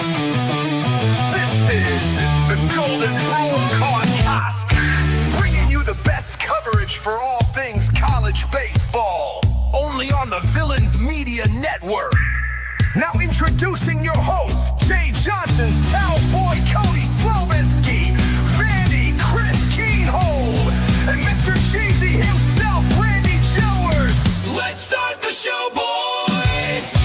This is the Golden Broom podcast, bringing you the best coverage for all things college baseball, only on the Villains Media Network. Now introducing your hosts, Jay Johnson's Towel Boy Cody Slovinsky, Vandy Chris Keenhold, and Mr. Cheesy himself, Randy Jowers. Let's start the show, boys!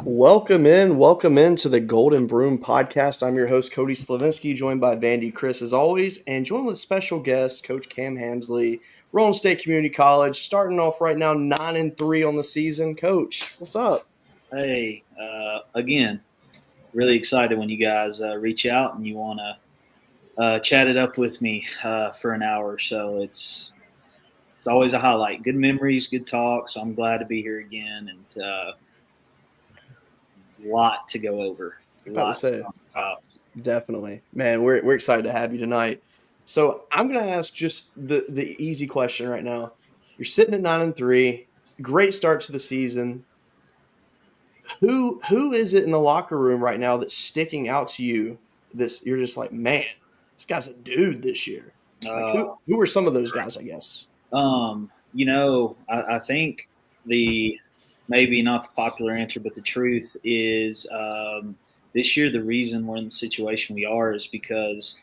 Welcome in to the Golden Broom podcast. I'm your host, Cody Slavinsky, joined by Vandy Chris as always, and joined with special guest, Coach Cam Hamsley, Roane State Community College, starting off right now 9-3 on the season. Coach, what's up? Hey, again, really excited when you guys reach out and you want to chat it up with me for an hour or so. It's always a highlight. Good memories, good talk, so I'm glad to be here again, and lot to go over. Definitely, man. We're excited to have you tonight. So I'm gonna ask just the easy question right now. You're sitting at 9-3, great start to the season. Who is it in the locker room right now that's sticking out to you? You're just like, man, this guy's a dude this year. Like, who are some of those guys? I guess. I think maybe not the popular answer, but the truth is this year the reason we're in the situation we are is because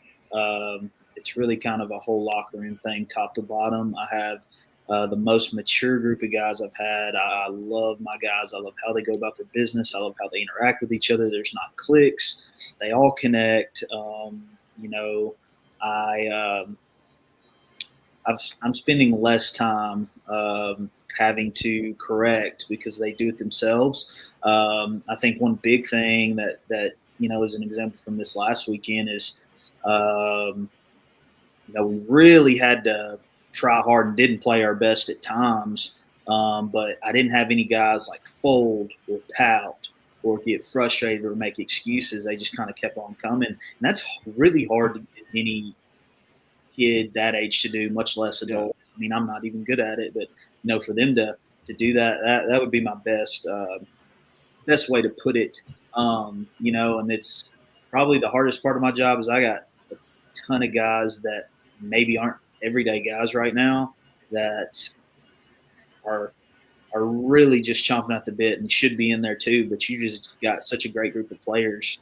it's really kind of a whole locker room thing, top to bottom. I have the most mature group of guys I've had. I love my guys. I love how they go about their business. I love how they interact with each other. There's not cliques. They all connect. I'm spending less time having to correct because they do it themselves. I think one big thing that is an example from this last weekend is we really had to try hard and didn't play our best at times, but I didn't have any guys like fold or pout or get frustrated or make excuses. They just kind of kept on coming, and that's really hard to get any kid that age to do, much less adult. I mean, I'm not even good at it, but for them to do that would be my best way to put it. And it's probably the hardest part of my job is I got a ton of guys that maybe aren't everyday guys right now that are really just chomping at the bit and should be in there too. But you just got such a great group of players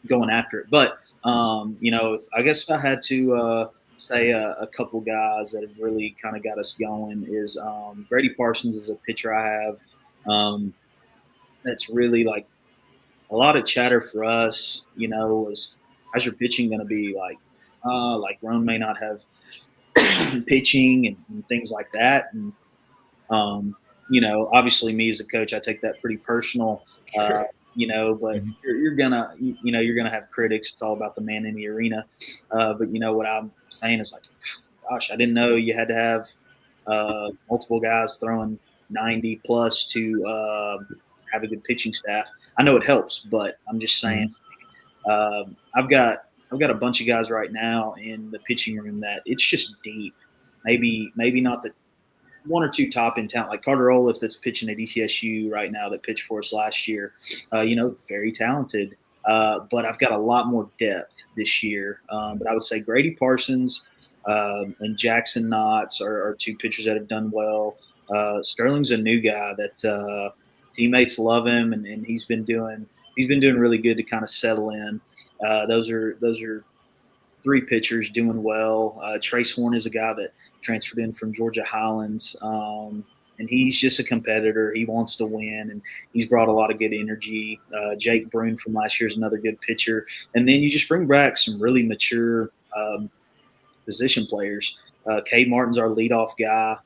going after it. But if I had to say a couple guys that have really kind of got us going is Grady Parsons is a pitcher I have that's really like a lot of chatter for us, was how's your pitching going to be like Roane may not have pitching and things like that. And obviously me as a coach, I take that pretty personal. Sure. But you're gonna have critics. It's all about the man in the arena. But what I'm saying is, like, gosh, I didn't know you had to have multiple guys throwing 90 plus to have a good pitching staff. I know it helps, but I'm just saying, I've got a bunch of guys right now in the pitching room that it's just deep. Maybe not the one or two top in talent, like Carter Olaf that's pitching at ECSU right now that pitched for us last year. Very talented. But I've got a lot more depth this year. But I would say Grady Parsons and Jackson Knotts are two pitchers that have done well. Sterling's a new guy that teammates love him, and he's been doing really good to kind of settle in. Those are three pitchers doing well. Trace Horn is a guy that transferred in from Georgia Highlands, and he's just a competitor. He wants to win, and he's brought a lot of good energy. Jake Brune from last year is another good pitcher. And then you just bring back some really mature position players. Cade Martin's our leadoff guy.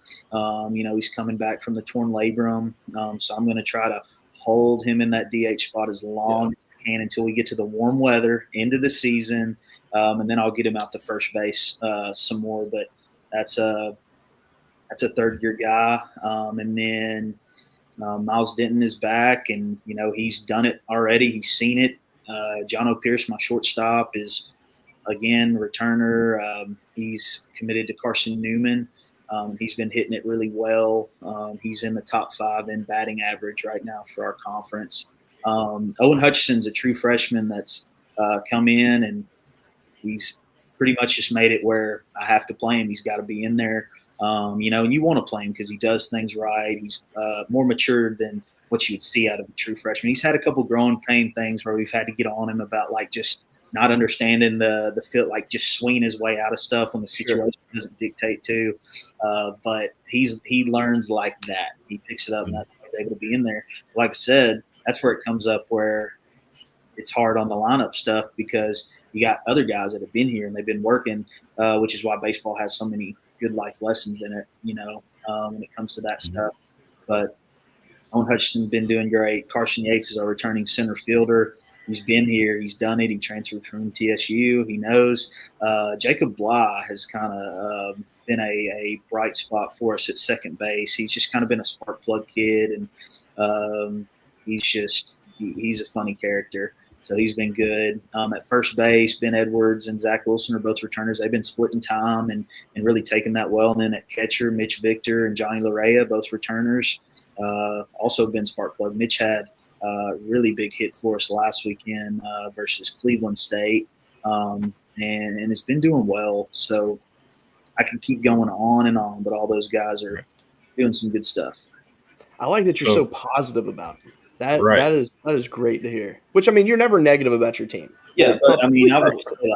He's coming back from the torn labrum, so I'm going to try to hold him in that DH spot as long as I can until we get to the warm weather, end of the season. And then I'll get him out to first base some more. But that's a third-year guy. And then Miles Denton is back, and, he's done it already. He's seen it. John O'Pierce, my shortstop, is, again, returner. He's committed to Carson Newman. He's been hitting it really well. He's in the top 5 in batting average right now for our conference. Owen Hutchinson's a true freshman that's come in, and he's pretty much just made it where I have to play him. He's got to be in there, and you want to play him because he does things right. He's more mature than what you would see out of a true freshman. He's had a couple growing pain things where we've had to get on him about, like, just not understanding the fit, like just swinging his way out of stuff when the situation doesn't dictate to. But he learns like that. He picks it up, and that's why he's able to be in there. Like I said, that's where it comes up where it's hard on the lineup stuff because you got other guys that have been here and they've been working, which is why baseball has so many good life lessons in it, when it comes to that stuff. But Owen Hutchinson's been doing great. Carson Yates is our returning center fielder. He's been here. He's done it. He transferred from TSU. He knows. Jacob Bly has kind of been a bright spot for us at second base. He's just kind of been a spark plug kid, and he's a funny character. So he's been good. At first base, Ben Edwards and Zach Wilson are both returners. They've been splitting time and really taking that well. And then at catcher, Mitch Victor and Johnny Larea, both returners, also been spark plug. Mitch had really big hit for us last weekend versus Cleveland State, and it's been doing well. So I can keep going on and on, but all those guys are doing some good stuff. I like that you're so positive about it. That is great to hear. Which, I mean, you're never negative about your team. Yeah, but I mean, I would say,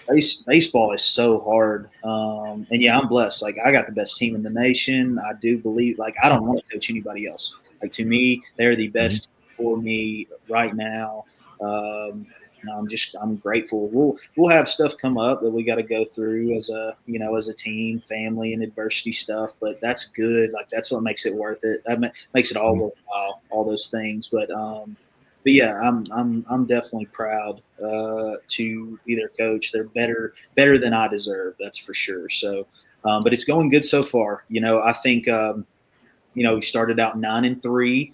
like, baseball is so hard, and yeah, I'm blessed. Like, I got the best team in the nation. I do believe. Like, I don't want to coach anybody else. Like, to me, they're the best for me right now. I'm grateful. We'll have stuff come up that we got to go through as a team, family, and adversity stuff. But that's good. Like, that's what makes it worth it. That makes it all worthwhile. All those things. But yeah, I'm definitely proud to be their coach. They're better than I deserve. That's for sure. So, but it's going good so far. I think we started out 9-3.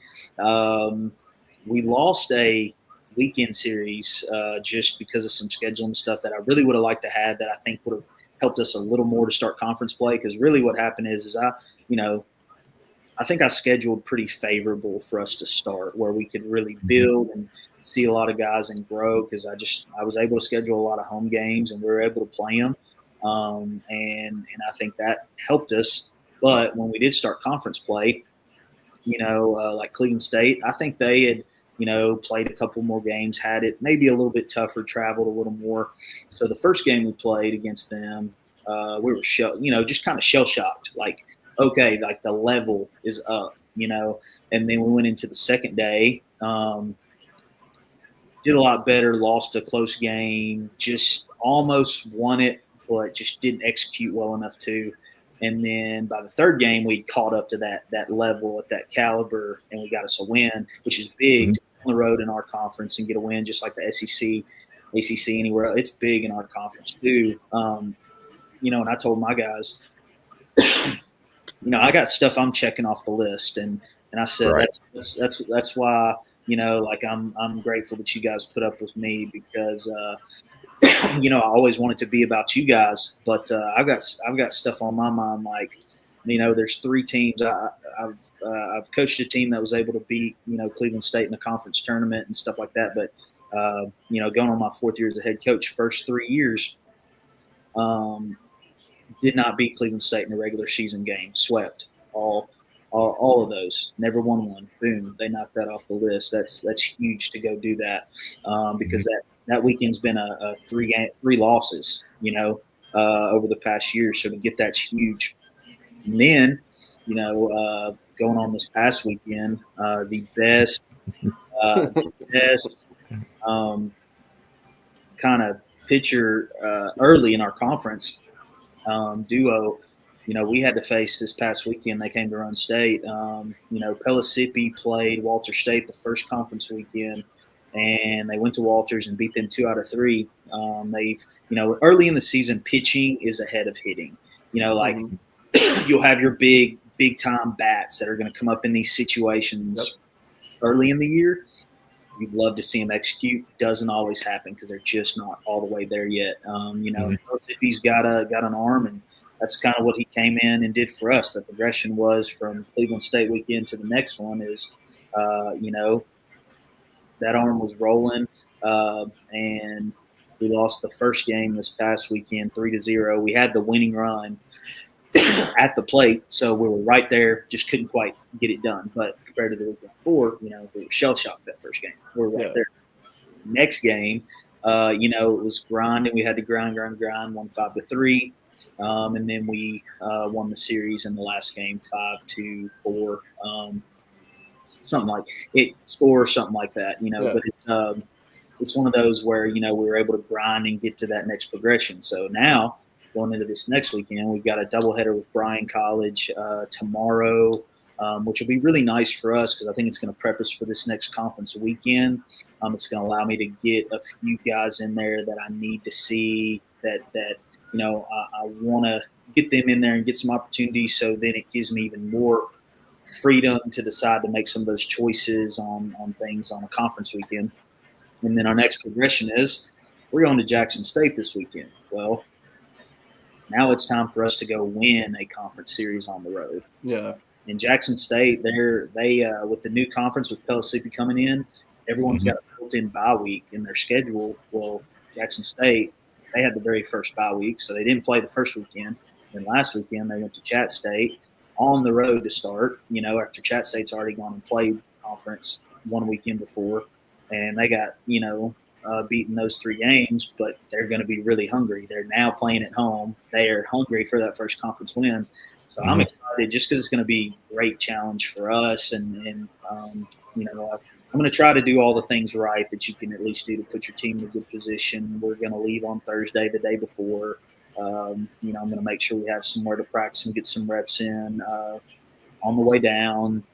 We lost a weekend series just because of some scheduling stuff that I really would have liked to have that I think would have helped us a little more to start conference play. Because really what happened is I think I scheduled pretty favorable for us to start where we could really build and see a lot of guys and grow because I was able to schedule a lot of home games and we were able to play them. And I think that helped us. But when we did start conference play, like Cleveland State, I think they had, played a couple more games, had it maybe a little bit tougher, traveled a little more. So the first game we played against them, we were just kind of shell shocked. Like, okay, like the level is up, and then we went into the second day, did a lot better, lost a close game, just almost won it, but just didn't execute well enough to. And then by the third game, we caught up to that level at that caliber, and we got us a win, which is big to be on the road in our conference and get a win, just like the SEC, ACC, anywhere else. It's big in our conference too. And I told my guys, I got stuff I'm checking off the list, and I said that's why I'm grateful that you guys put up with me, because I always wanted to be about you guys, but I've got stuff on my mind. Like, there's 3 teams. I've coached a team that was able to beat Cleveland State in the conference tournament and stuff like that. But going on my 4th year as a head coach, first 3 years, did not beat Cleveland State in a regular season game. Swept all of those. Never won one. Boom, they knocked that off the list. That's huge to go do that, because that weekend's been a 3 losses, over the past year. So to get that's huge. And then, going on this past weekend, the best kind of pitcher early in our conference duo. We had to face this past weekend. They came to Roane State. Pellissippi played Walter State the first conference weekend, and they went to Walters and beat them 2 out of 3. They've, early in the season, pitching is ahead of hitting. You'll have your big time bats that are going to come up in these situations early in the year. You'd love to see them execute. Doesn't always happen because they're just not all the way there yet. Mississippi's got an arm, and that's kind of what he came in and did for us. The progression was from Cleveland State weekend to the next one is, that arm was rolling, and we lost the first game this past weekend 3-0. We had the winning run at the plate, so we were right there, just couldn't quite get it done. But compared to the week before, we were shell-shocked that first game. We were right there. Next game, it was grinding. We had to grind, won 5-3. And then we won the series in the last game 5-4. Something like it, score something like that, But it's one of those where, we were able to grind and get to that next progression. So now going into this next weekend, we've got a doubleheader with Bryan College tomorrow, which will be really nice for us because I think it's going to prep us for this next conference weekend. It's going to allow me to get a few guys in there that I need to see that I want to get them in there and get some opportunities. So then it gives me even more freedom to decide to make some of those choices on things on a conference weekend. And then our next progression is we're going to Jackson State this weekend. Well, now it's time for us to go win a conference series on the road. Yeah. In Jackson State, they with the new conference with Pellissippi coming in, everyone's got a built-in bye week in their schedule. Well, Jackson State, they had the very first bye week, so they didn't play the first weekend. Then last weekend, they went to Chat State on the road to start, after Chat State's already gone and played conference one weekend before. And they got, beaten those 3 games, but they're going to be really hungry. They're now playing at home. They are hungry for that first conference win. So I'm excited just because it's going to be a great challenge for us. And I'm going to try to do all the things right that you can at least do to put your team in a good position. We're going to leave on Thursday, the day before. I'm going to make sure we have somewhere to practice and get some reps in on the way down.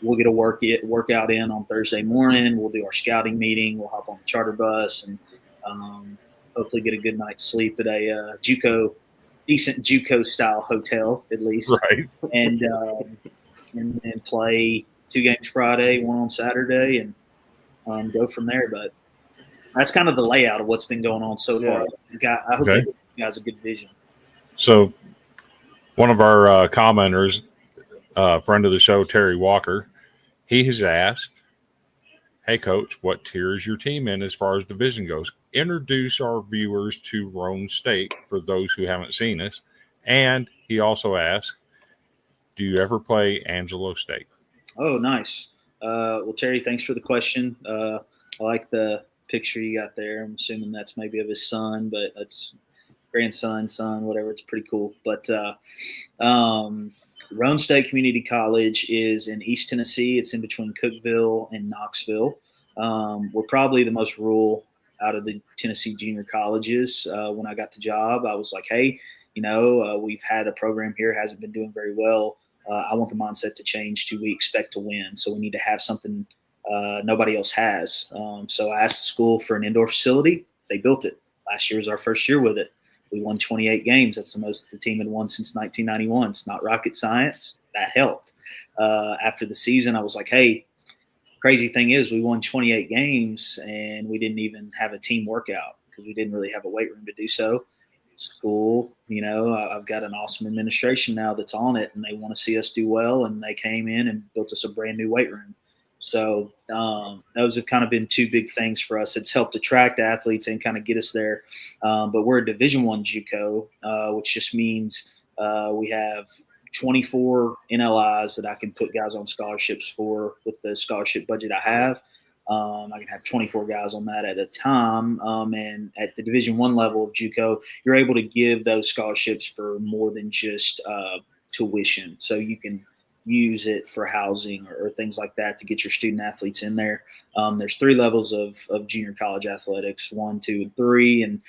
We'll get a workout in on Thursday morning. We'll do our scouting meeting. We'll hop on the charter bus and hopefully get a good night's sleep at a decent JUCO style hotel at least. Right. And then play 2 games Friday, 1 on Saturday, and go from there. But that's kind of the layout of what's been going on so far. I hope you guys a good vision. So one of our commenters, friend of the show, Terry Walker, he has asked, hey, Coach, what tier is your team in as far as division goes? Introduce our viewers to Roane State for those who haven't seen us. And he also asked, do you ever play Angelo State? Oh, nice. Well, Terry, thanks for the question. I like the picture you got there. I'm assuming that's maybe of his son, but that's grandson, son, whatever. It's pretty cool. But Roane State Community College is in East Tennessee. It's in between Cookeville and Knoxville. We're probably the most rural out of the Tennessee junior colleges. When I got the job, I was like, hey, We've had a program here, hasn't been doing very well. I want the mindset to change to we expect to win. So we need to have something nobody else has. So I asked the school for an indoor facility. They built it. Last year was our first year with it. We won 28 games. That's the most the team had won since 1991. It's not rocket science. That helped. After the season, I was like, hey, crazy thing is we won 28 games and we didn't even have a team workout because we didn't really have a weight room to do so. School, I've got an awesome administration now that's on it, and they want to see us do well, and they came in and built us a brand new weight room. So those have kind of been two big things for us. It's helped attract athletes and kind of get us there. But we're a Division I JUCO, which just means we have 24 NLIs that I can put guys on scholarships for with the scholarship budget I have. I can have 24 guys on that at a time. And at the Division I level of JUCO, you're able to give those scholarships for more than just tuition. So you can use it for housing or things like that to get your student athletes in there. There's 3 levels of junior college athletics, 1, 2, and 3. And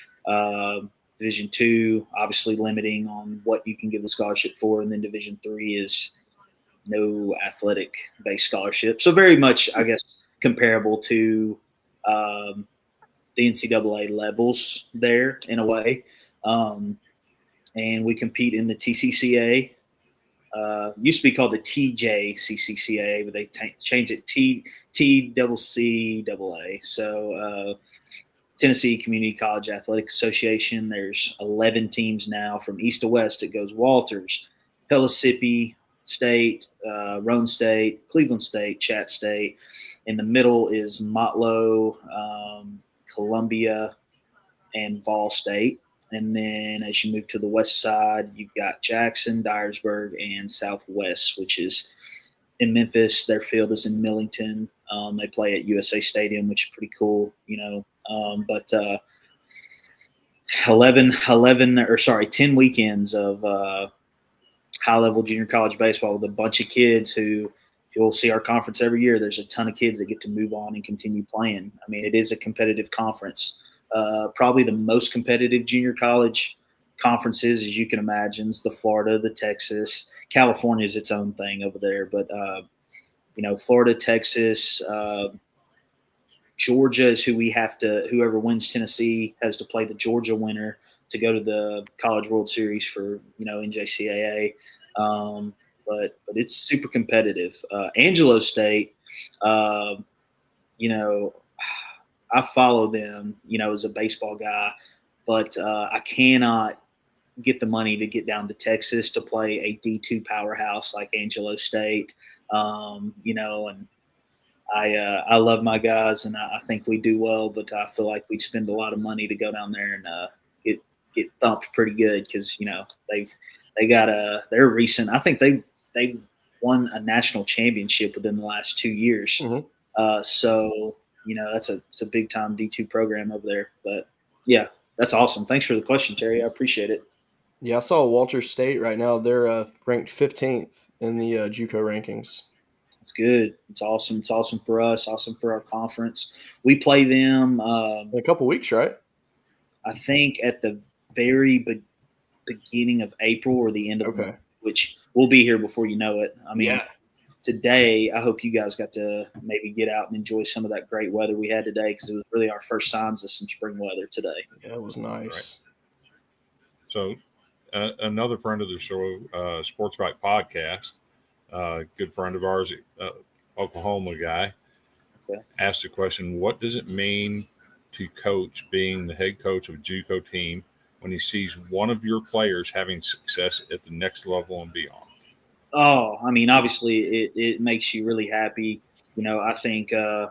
Division II, obviously limiting on what you can give the scholarship for. And then Division III is no athletic-based scholarship. So very much, I guess, comparable to the NCAA levels there in a way. And we compete in the TCCA. Used to be called the TJCCCA, but they changed it TCCAA. So Tennessee Community College Athletic Association. There's 11 teams now from east to west. It goes Walters, Pellissippi State, Roane State, Cleveland State, Chat State. In the middle is Motlow, Columbia, and Vol State. And then as you move to the west side, you've got Jackson, Dyersburg, and Southwest, which is in Memphis. Their field is in Millington. They play at USA Stadium, which is pretty cool, 10 weekends of high-level junior college baseball with a bunch of kids who you'll see our conference every year. There's a ton of kids that get to move on and continue playing. I mean, it is a competitive conference. Probably the most competitive junior college conferences, as you can imagine, is the Florida, the Texas. California is its own thing over there. But, Florida, Texas, Georgia is whoever wins Tennessee has to play the Georgia winner to go to the College World Series for, NJCAA. But it's super competitive. Angelo State, I follow them, as a baseball guy, but I cannot get the money to get down to Texas to play a D2 powerhouse like Angelo State, and I love my guys and I think we do well, but I feel like we'd spend a lot of money to go down there and get thumped pretty good because, they got they're recent. I think they won a national championship within the last 2 years. Mm-hmm. So, it's a big time D2 program over there. But yeah, that's awesome. Thanks for the question, Terry. I appreciate it. Yeah, I saw Walters State right now. They're ranked 15th in the JUCO rankings. It's good. It's awesome. It's awesome for us. Awesome for our conference. We play them in a couple weeks, right? I think at the very beginning of April or the end of March, which we'll be here before you know it. I mean, today, I hope you guys got to maybe get out and enjoy some of that great weather we had today because it was really our first signs of some spring weather today. Yeah, it was nice. Right. So another friend of the show, Sports Bike Podcast, good friend of ours, Oklahoma guy, asked the question, what does it mean to coach being the head coach of a JUCO team when he sees one of your players having success at the next level and beyond? Oh, I mean, obviously it makes you really happy. I think I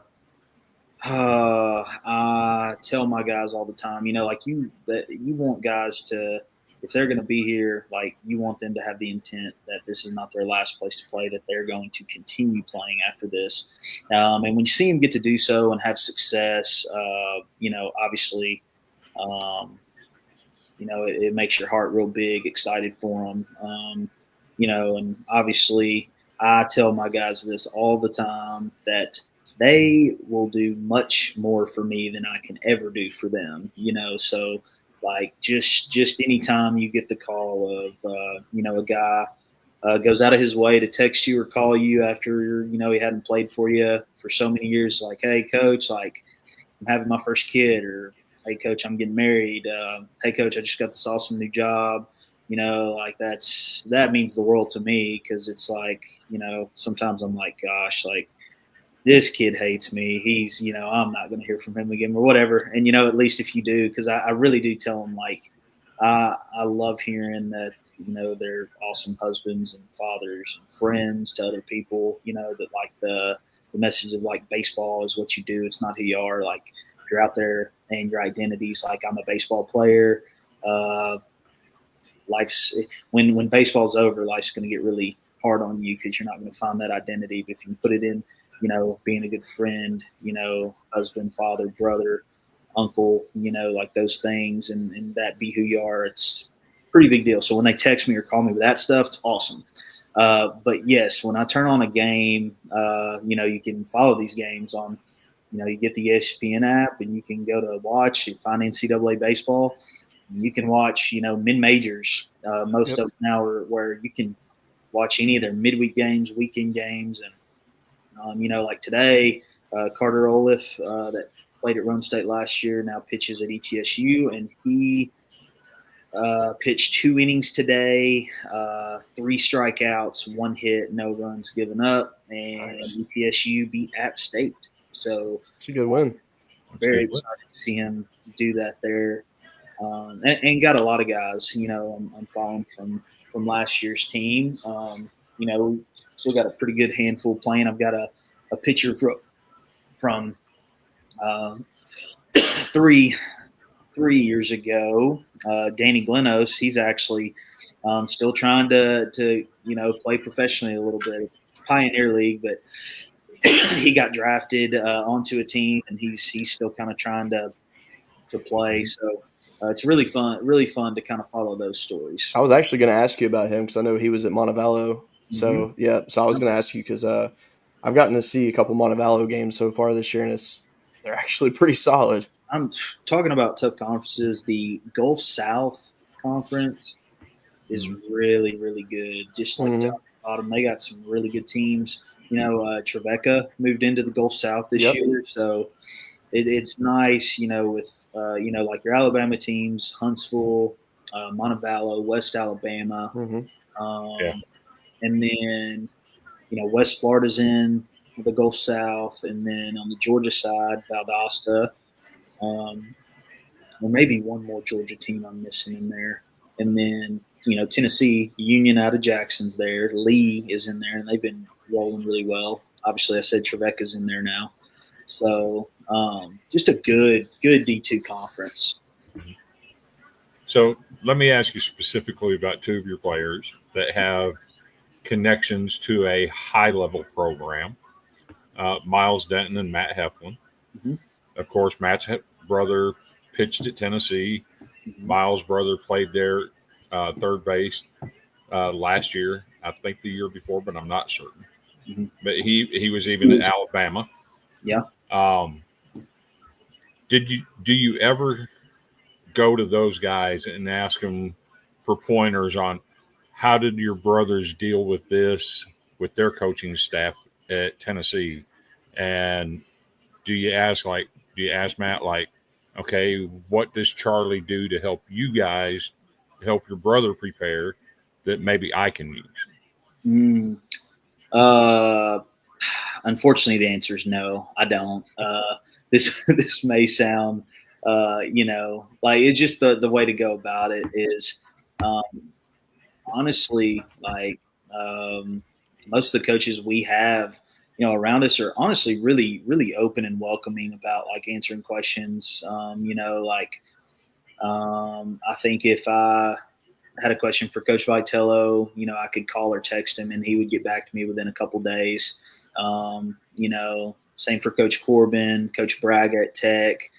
tell my guys all the time, that you want guys to, if they're going to be here, like you want them to have the intent that this is not their last place to play, that they're going to continue playing after this. And when you see them get to do so and have success, obviously, it makes your heart real big, excited for them. And obviously I tell my guys this all the time that they will do much more for me than I can ever do for them, so Like just anytime you get the call of a guy goes out of his way to text you or call you after he hadn't played for you for so many years, like, hey coach, like I'm having my first kid, or hey coach, I'm getting married. Hey coach, I just got this awesome new job. Like that means the world to me, because it's like, sometimes I'm like, gosh, like this kid hates me. He's, I'm not going to hear from him again or whatever. And, at least if you do, because I really do tell them, like, I love hearing that, they're awesome husbands and fathers and friends to other people, that like the message of like baseball is what you do. It's not who you are. Like you're out there and your identity's like, I'm a baseball player. Life's when baseball's over, life's going to get really hard on you, because you're not going to find that identity. But if you put it in, being a good friend, husband, father, brother, uncle, like those things, and that be who you are, it's a pretty big deal. So when they text me or call me with that stuff, it's awesome. But yes, when I turn on a game, you can follow these games on, you get the ESPN app, and you can go to watch and find NCAA baseball. You can watch, mid-majors. Most of them now are where you can watch any of their midweek games, weekend games, and like today, Carter Olaf, that played at Roane State last year, now pitches at ETSU, and he pitched 2 innings today, 3 strikeouts, 1 hit, no runs given up, and nice. ETSU beat App State. So it's a good win. Very excited to see him do that there, and got a lot of guys. I'm following from last year's team. Still got a pretty good handful playing. I've got a picture from 3 years ago. Danny Glenos, he's actually still trying to play professionally a little bit, Pioneer League, but he got drafted onto a team, and he's still kind of trying to play. So it's really fun to kind of follow those stories. I was actually going to ask you about him, because I know he was at Montevallo. So, so I was going to ask you, because I've gotten to see a couple Montevallo games so far this year, and they're actually pretty solid. I'm talking about tough conferences. The Gulf South Conference is really, really good. Just like top to bottom, they got some really good teams. Trevecca moved into the Gulf South this year, so it's nice, with like your Alabama teams, Huntsville, Montevallo, West Alabama. And then, West Florida's in the Gulf South, and then on the Georgia side, Valdosta, or maybe one more Georgia team I'm missing in there. And then, Tennessee, Union out of Jackson's there. Lee is in there, and they've been rolling really well. Obviously, I said Trevecca's in there now. So just a good D2 conference. So let me ask you specifically about 2 of your players that have connections to a high-level program, Miles Denton and Matt Heflin. Of course, Matt's brother pitched at Tennessee. Miles' brother played there third base last year, I think the year before, but I'm not certain. But he was even at Alabama. Yeah. Do you ever go to those guys and ask them for pointers on how did your brothers deal with this with their coaching staff at Tennessee? And do you ask Matt, like, okay, what does Charlie do to help you guys help your brother prepare that maybe I can use? Unfortunately, the answer is no, I don't. This may sound, like it's just the way to go about it is, honestly, like most of the coaches we have, around us are honestly really, really open and welcoming about like answering questions. I think if I had a question for Coach Vitello, I could call or text him and he would get back to me within a couple days. Same for Coach Corbin, Coach Braga at Tech.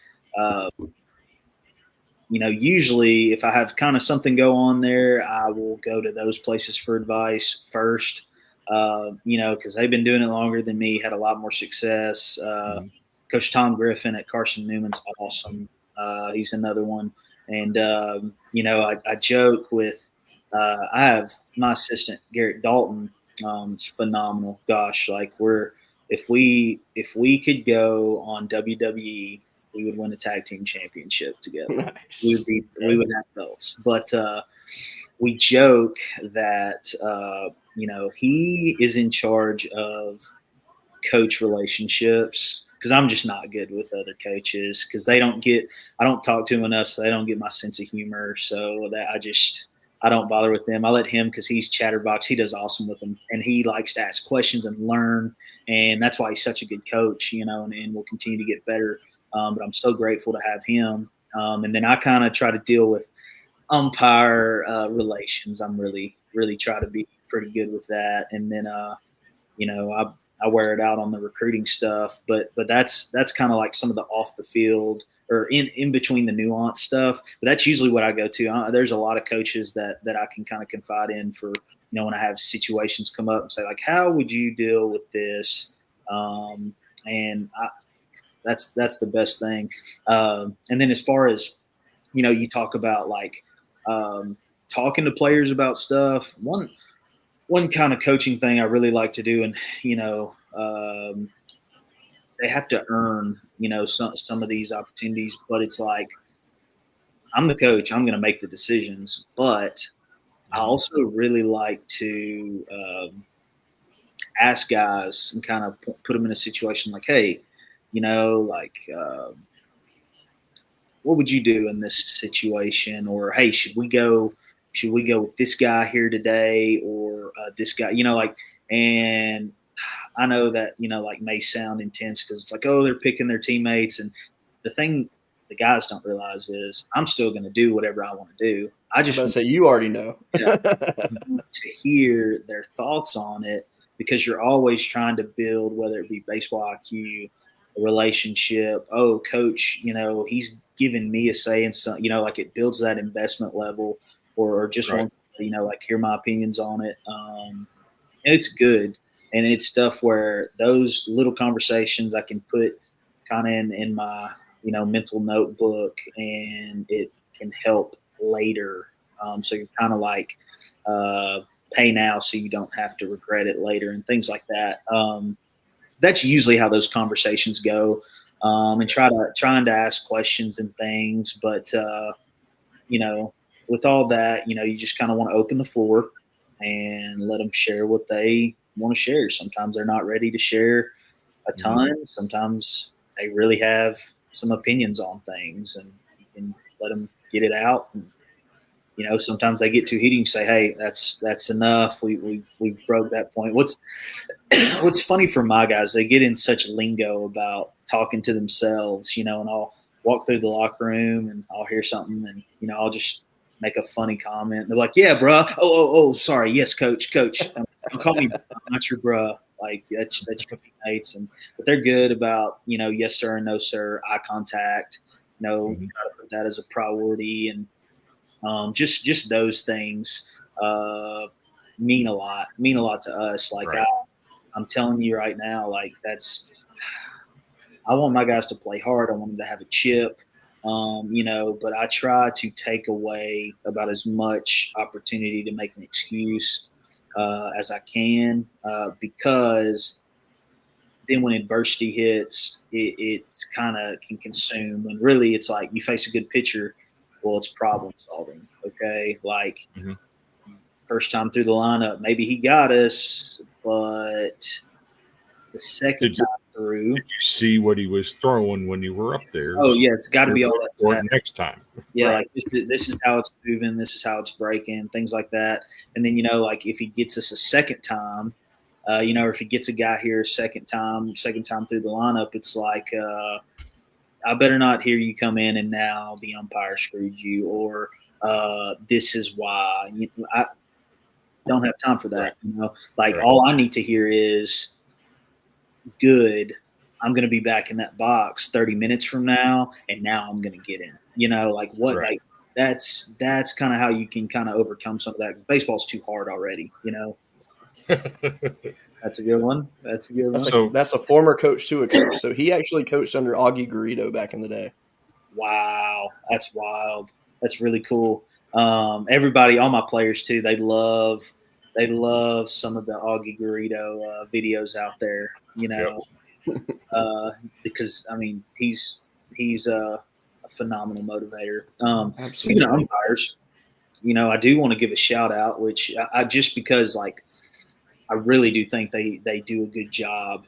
Usually if I have kind of something go on there, I will go to those places for advice first, because they've been doing it longer than me, had a lot more success. Coach Tom Griffin at Carson Newman's awesome. He's another one. And I joke with I have my assistant Garrett Dalton. It's phenomenal. Gosh, like if we could go on WWE, we would win a tag team championship together. Nice. We would have belts. But we joke that he is in charge of coach relationships, because I'm just not good with other coaches, because I don't talk to them enough, so they don't get my sense of humor. So that I don't bother with them. I let him, because he's chatterbox. He does awesome with them, and he likes to ask questions and learn, and that's why he's such a good coach, and will continue to get better. But I'm so grateful to have him. And then I kind of try to deal with umpire relations. I'm really, really try to be pretty good with that. And then, I wear it out on the recruiting stuff, but that's kind of like some of the off the field or in between the nuance stuff. But that's usually what I go to. There's a lot of coaches that I can kind of confide in for, when I have situations come up and say, like, how would you deal with this? That's the best thing. And then as far as, you talk about like talking to players about stuff, one kind of coaching thing I really like to do, and they have to earn some of these opportunities, but it's like, I'm the coach, I'm going to make the decisions, but I also really like to ask guys and kind of put them in a situation like, hey, what would you do in this situation? Or, hey, should we go with this guy here today, or this guy, and I know that, may sound intense, because it's like, oh, they're picking their teammates. And the thing the guys don't realize is I'm still going to do whatever I want to do. I just want to say, you already know. to hear their thoughts on it, because you're always trying to build, whether it be baseball IQ, a relationship. Oh, coach, he's giving me a say in some, like it builds that investment level, or just right. want to, hear my opinions on it. And it's good. And it's stuff where those little conversations I can put kind of in my, mental notebook, and it can help later. So you're kind of like pay now so you don't have to regret it later, and things like that. That's usually how those conversations go, and trying to ask questions and things. But, with all that, you just kind of want to open the floor and let them share what they want to share. Sometimes they're not ready to share a ton. Mm-hmm. Sometimes they really have some opinions on things, and you can let them get it out. And, sometimes they get too heated. You say, hey, that's enough. We broke that point. What's funny for my guys, they get in such lingo about talking to themselves, and I'll walk through the locker room and I'll hear something, and, I'll just make a funny comment. They're like, yeah, bruh. Oh, sorry. Yes, coach. Don't call me bruh. I'm not your bruh. Like, that's your teammates. But they're good about, yes, sir, and no, sir, eye contact. Mm-hmm. Try to put that as a priority. And just those things mean a lot to us. Like, right. I'm telling you right now, like, I want my guys to play hard. I want them to have a chip. But I try to take away about as much opportunity to make an excuse as I can, because then when adversity hits, it's kind of can consume. When really it's like you face a good pitcher, well, it's problem solving. Okay, like mm-hmm. First time through the lineup, maybe he got us, but the second time through. Did you see what he was throwing when you were up there? Oh, yeah, it's got to be all that. Or next time. Yeah, right. Like this is how it's moving. This is how it's breaking, things like that. And then, like if he gets us a second time, or if he gets a guy here second time through the lineup, it's like I better not hear you come in and now the umpire screwed you, or this is why. I don't have time for that. Like right. All I need to hear is, good, I'm going to be back in that box 30 minutes from now, and now I'm going to get in. Like what? Right. Like that's kind of how you can kind of overcome some of that. Baseball's too hard already. That's a good one. That's a former coach to a coach. So he actually coached under Augie Garrido back in the day. Wow, that's wild. That's really cool. Everybody, all my players too, they love some of the Augie Garrido videos out there, because I mean he's a phenomenal motivator. Speaking of umpires, I do want to give a shout out, which I just because like I really do think they do a good job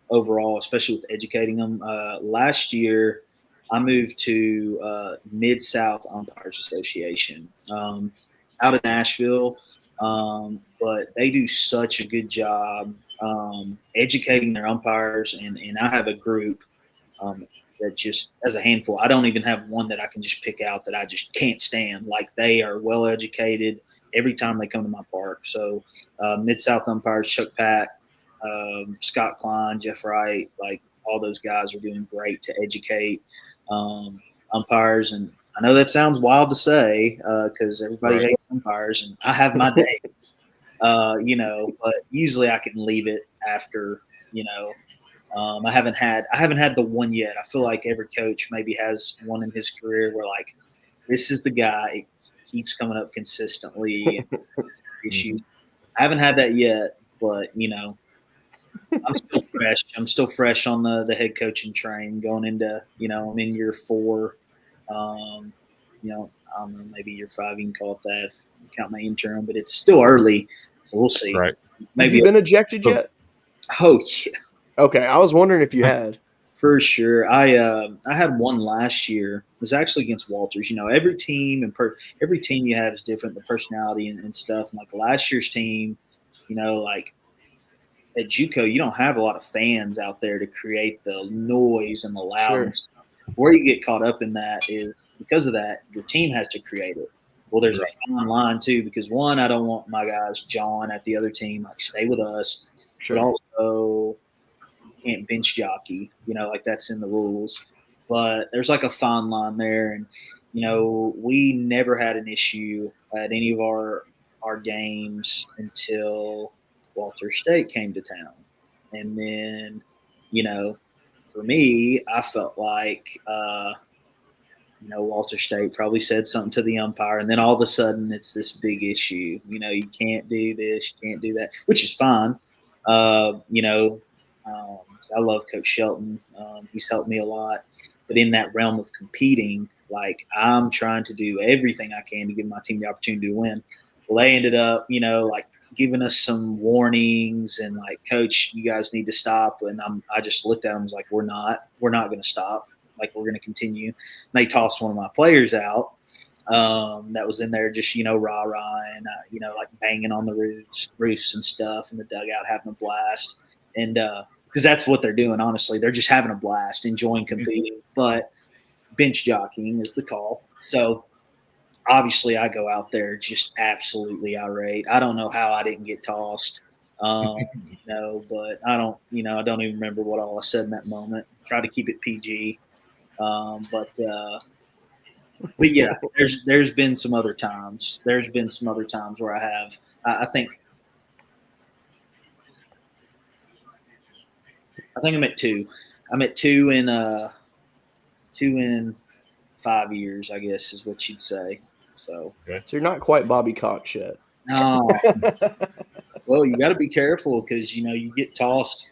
overall, especially with educating them. Last year, I moved to Mid-South Umpires Association out of Nashville, but they do such a good job educating their umpires, and I have a group that just as a handful. I don't even have one that I can just pick out that I just can't stand. Like they are well educated every time they come to my park. So Mid-South umpires, Chuck Pack, Scott Klein, Jeff Wright, like all those guys are doing great to educate umpires. And I know that sounds wild to say because everybody hates umpires, and I have my day, but usually I can leave it after, I haven't had the one yet. I feel like every coach maybe has one in his career where like, this is the guy, keeps coming up consistently. Issues. I haven't had that yet, but I'm still fresh. I'm still fresh on the head coaching train going into, I'm in year 4. I don't know, maybe year 5, you can call it that, if you count my intern, but it's still early. So we'll see. Right. Maybe. Have you been ejected yet? Oh, yeah. Okay. I was wondering if you had. For sure. I had one last year. It was actually against Walters. Every team and every team you have is different, the personality and stuff. And like last year's team, like at JUCO, you don't have a lot of fans out there to create the noise and the loudness. Sure. Where you get caught up in that is because of that, your team has to create it. Well, there's a fine line too, because one, I don't want my guys jawing at the other team, like stay with us. Sure. But also can't bench jockey, like that's in the rules. But there's like a fine line there. And, we never had an issue at any of our games until Walter State came to town. And then, for me, I felt like, Walter State probably said something to the umpire. And then all of a sudden it's this big issue. You can't do this, you can't do that, which is fine. I love Coach Shelton. He's helped me a lot. But in that realm of competing, like I'm trying to do everything I can to give my team the opportunity to win. Well, they ended up, like giving us some warnings and like, Coach, you guys need to stop. And I just looked at them and was like, we're not going to stop. Like we're going to continue. And they tossed one of my players out that was in there just, rah-rah and, like banging on the roofs and stuff in the dugout, having a blast. And, because that's what they're doing, honestly. They're just having a blast, enjoying competing. But bench jockeying is the call. So, obviously, I go out there just absolutely irate. I don't know how I didn't get tossed, but I don't even remember what all I said in that moment. Try to keep it PG. But yeah, there's been some other times. There's been some other times where I have I think I'm at 2. I'm at 2 in 5 years, I guess, is what you'd say. So you're not quite Bobby Cox yet. No. Well, you got to be careful because you get tossed.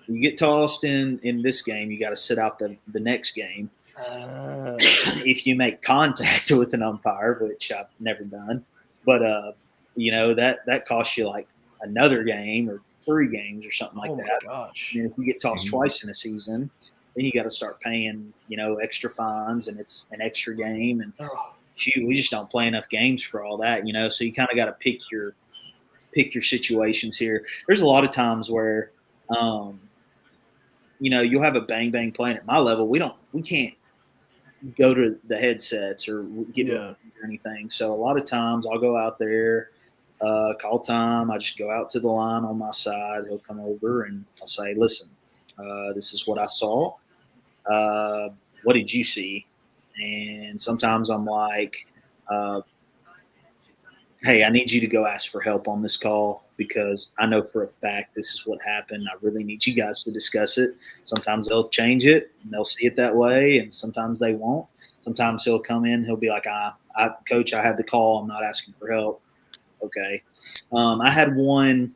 You get tossed in this game, you got to sit out the next game. If you make contact with an umpire, which I've never done, but that costs you like another game or 3 games or something like that. Gosh. And if you get tossed twice in a season, then you got to start paying, extra fines, and it's an extra game. And we just don't play enough games for all that, So you kind of got to pick your situations here. There's a lot of times where, you'll have a bang bang play. And at my level, we can't go to the headsets or get or anything. So a lot of times I'll go out there. Call time. I just go out to the line on my side. He'll come over and I'll say, listen, this is what I saw. What did you see? And sometimes I'm like, hey, I need you to go ask for help on this call because I know for a fact this is what happened. I really need you guys to discuss it. Sometimes they'll change it and they'll see it that way, and sometimes they won't. Sometimes he'll come in, he'll be like, Coach, I had the call. I'm not asking for help. Okay. I had one,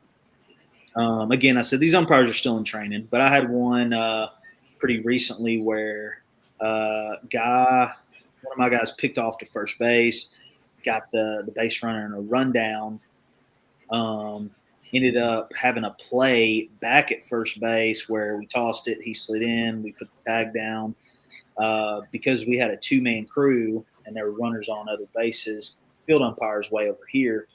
again, I said these umpires are still in training, but I had one pretty recently where one of my guys picked off to first base, got the base runner in a rundown, ended up having a play back at first base where we tossed it, he slid in, we put the tag down. Because we had a two-man crew and there were runners on other bases, field umpires way over here.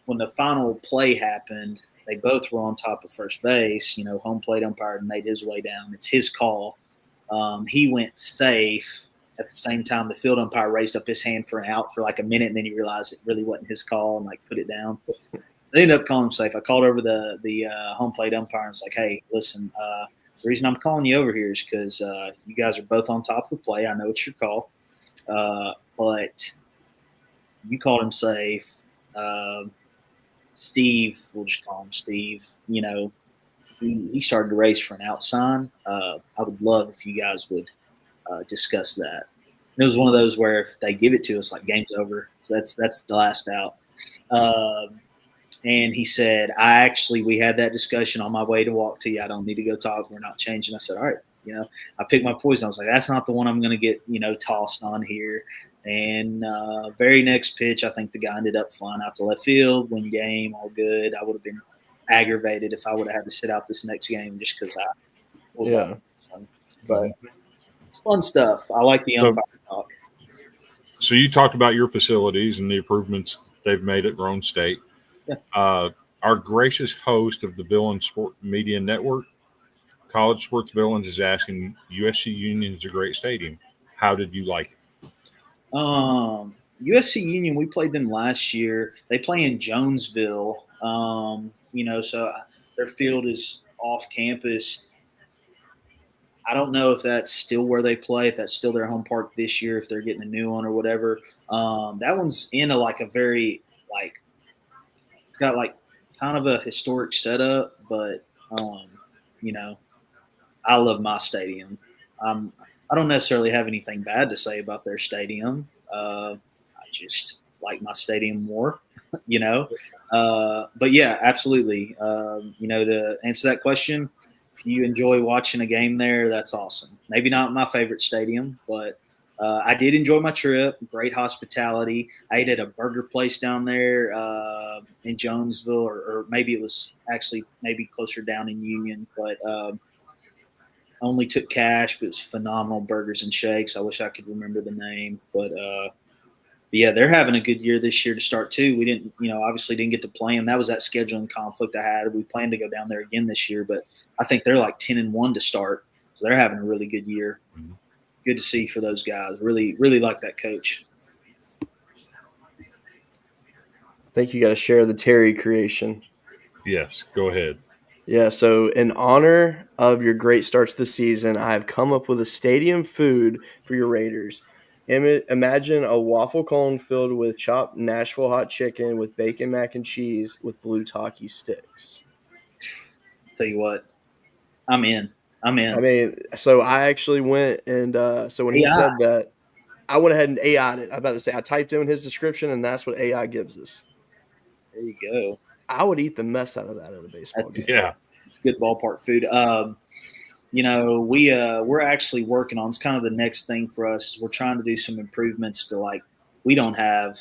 When the final play happened, they both were on top of first base. Home plate umpire made his way down. It's his call. He went safe. At the same time, the field umpire raised up his hand for an out for like a minute, and then he realized it really wasn't his call and put it down. They ended up calling him safe. I called over the home plate umpire and was like, "Hey, listen, the reason I'm calling you over here is because you guys are both on top of the play. I know it's your call, but you called him safe. Steve, we'll just call him Steve. He started to race for an out sign. I would love if you guys would discuss that." It was one of those where if they give it to us, game's over. So that's the last out. And he said, we had that discussion on my way to walk to you. I don't need to go talk. We're not changing. I said, all right. I picked my poison. I was like, that's not the one I'm going to get, tossed on here. And very next pitch, I think the guy ended up flying out to left field, win game, all good. I would have been aggravated if I would have had to sit out this next game just because But it's fun stuff. I like the umpire talk. So you talked about your facilities and the improvements they've made at Roane State. Yeah. Our gracious host of the Villain Sport Media Network, College Sports Villains, is asking, USC Union is a great stadium. How did you like it? USC Union, we played them last year. They play in Jonesville, so their field is off campus. I don't know if that's still where they play, if that's still their home park this year, if they're getting a new one or whatever. That one's in a very it's got kind of a historic setup, but I love my stadium. I don't necessarily have anything bad to say about their stadium. I just like my stadium more, But yeah, absolutely. To answer that question, if you enjoy watching a game there, that's awesome. Maybe not my favorite stadium, but I did enjoy my trip. Great hospitality. I ate at a burger place down there in Jonesville, or maybe it was actually maybe closer down in Union, but only took cash, but it was phenomenal burgers and shakes. I wish I could remember the name, but yeah, they're having a good year this year to start too. We didn't, obviously didn't get to play them. That was that scheduling conflict I had. We planned to go down there again this year, but I think they're 10-1 to start. So they're having a really good year. Mm-hmm. Good to see for those guys. Really, really like that coach. I think you got to share the Terry creation. Yes, go ahead. Yeah, so in honor of your great starts to the season, I have come up with a stadium food for your Raiders. Imagine a waffle cone filled with chopped Nashville hot chicken with bacon mac and cheese with blue Taki sticks. Tell you what, I'm in. I mean, so I actually went and so when he said that, I went ahead and AI'd it. I'm about to say I typed in his description, and that's what AI gives us. There you go. I would eat the mess out of that at a baseball game. Yeah, it's good ballpark food. We're actually working on. It's kind of the next thing for us. We're trying to do some improvements to we don't have.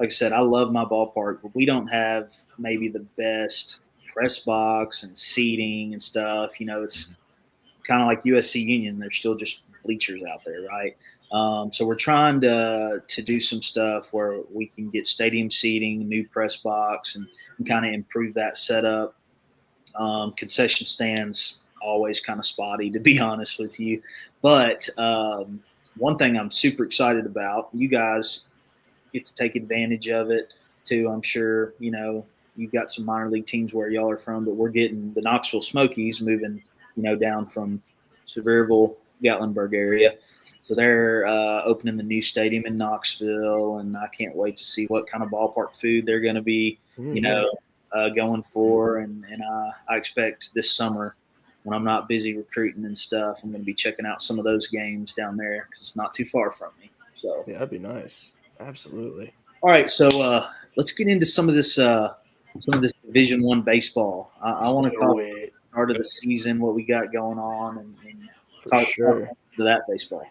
Like I said, I love my ballpark, but we don't have maybe the best press box and seating and stuff. It's kind of like USC Union. They're still just bleachers out there, right? So we're trying to do some stuff where we can get stadium seating, new press box, and kind of improve that setup. Concession stands always kind of spotty, to be honest with you. But one thing I'm super excited about, you guys get to take advantage of it too. I'm sure, you've got some minor league teams where y'all are from, but we're getting the Knoxville Smokies moving, down from Sevierville, Gatlinburg area. So they're opening the new stadium in Knoxville, and I can't wait to see what kind of ballpark food they're going to be, going for. And I expect this summer when I'm not busy recruiting and stuff, I'm going to be checking out some of those games down there because it's not too far from me. So Yeah, that'd be nice. Absolutely. all right, so let's get into some of this Division One baseball. I want to Do talk it, start of the season, what we got going on, and for talk sure. to that baseball.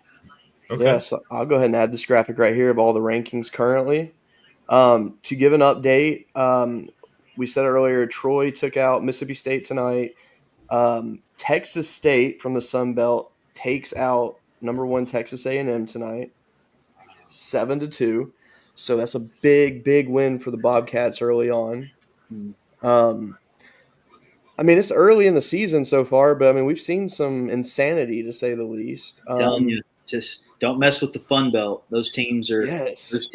Okay. Yeah, so I'll go ahead and add this graphic right here of all the rankings currently. To give an update, we said earlier, Troy took out Mississippi State tonight. Texas State from the Sun Belt takes out number 1 Texas A&M tonight, 7-2. So that's a big, big win for the Bobcats early on. Hmm. I mean, it's early in the season so far, but I mean, we've seen some insanity to say the least. Telling you, just don't mess with the Fun Belt. Those teams are Yes.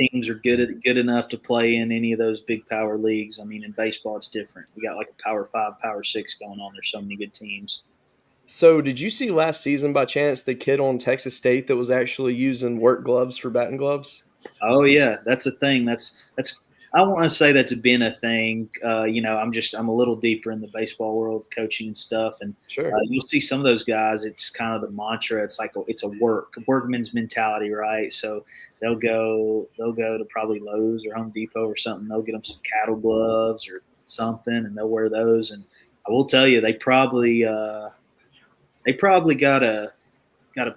good enough to play in any of those big power leagues. I mean, in baseball, it's different. We got like a Power 5, Power 6 going on. There's so many good teams. So, did you see last season by chance the kid on Texas State that was actually using work gloves for batting gloves? Oh yeah, that's a thing. That's I want to say that's been a thing. I'm a little deeper in the baseball world of coaching and stuff, and Sure. you'll see some of those guys. It's kind of the mantra. It's like it's a workman's mentality, right? So they'll go to probably Lowe's or Home Depot or something. They'll get them some cattle gloves or something, and they'll wear those. And I will tell you, they probably gotta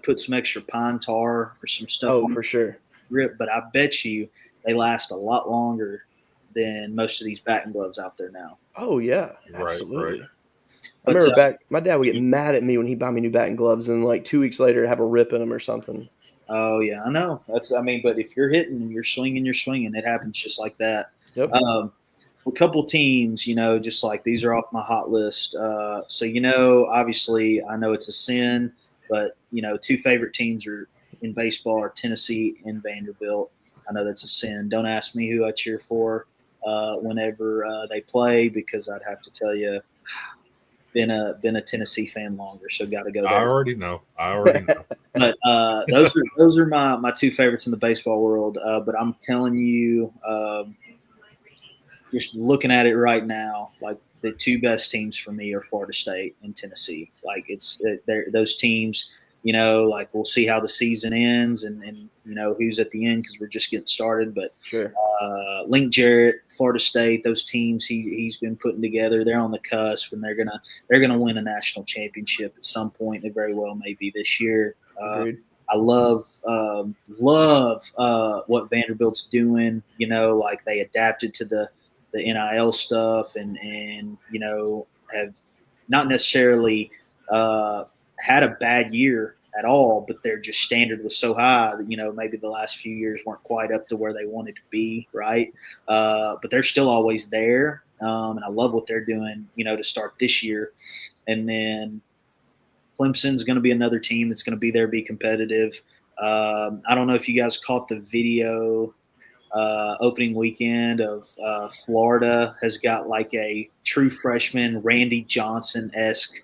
put some extra pine tar or some stuff Oh, on for sure. grip, but I bet you they last a lot longer than most of these batting gloves out there now. Oh, yeah. Right, Absolutely. right. I But, remember my dad would get mad at me when he'd buy me new batting gloves and like 2 weeks later have a rip in them or something. Oh yeah, I know. But if you're hitting and you're swinging, it happens just like that. Yep. A couple teams, just like these are off my hot list. Obviously, I know it's a sin, but 2 favorite teams are in baseball are Tennessee and Vanderbilt. I know that's a sin. Don't ask me who I cheer for whenever they play because I'd have to tell you. Been a Tennessee fan longer, so got to go I there. already know. But those are my 2 favorites in the baseball world. But I'm telling you, just looking at it right now, like the 2 best teams for me are Florida State and Tennessee. Like those teams, like we'll see how the season ends and who's at the end because we're just getting started. But Sure. Link Jarrett, Florida State, those teams he's been putting together, they're on the cusp and they're gonna win a national championship at some point. It very well may be this year. Agreed. I love what Vanderbilt's doing. Like they adapted to the NIL stuff and have not necessarily had a bad year at all, but their just standard was so high that maybe the last few years weren't quite up to where they wanted to be, right? But they're still always there, and I love what they're doing, to start this year. And then Clemson's going to be another team that's going to be there, be competitive. I don't know if you guys caught the video opening weekend of Florida has got like a true freshman Randy Johnson-esque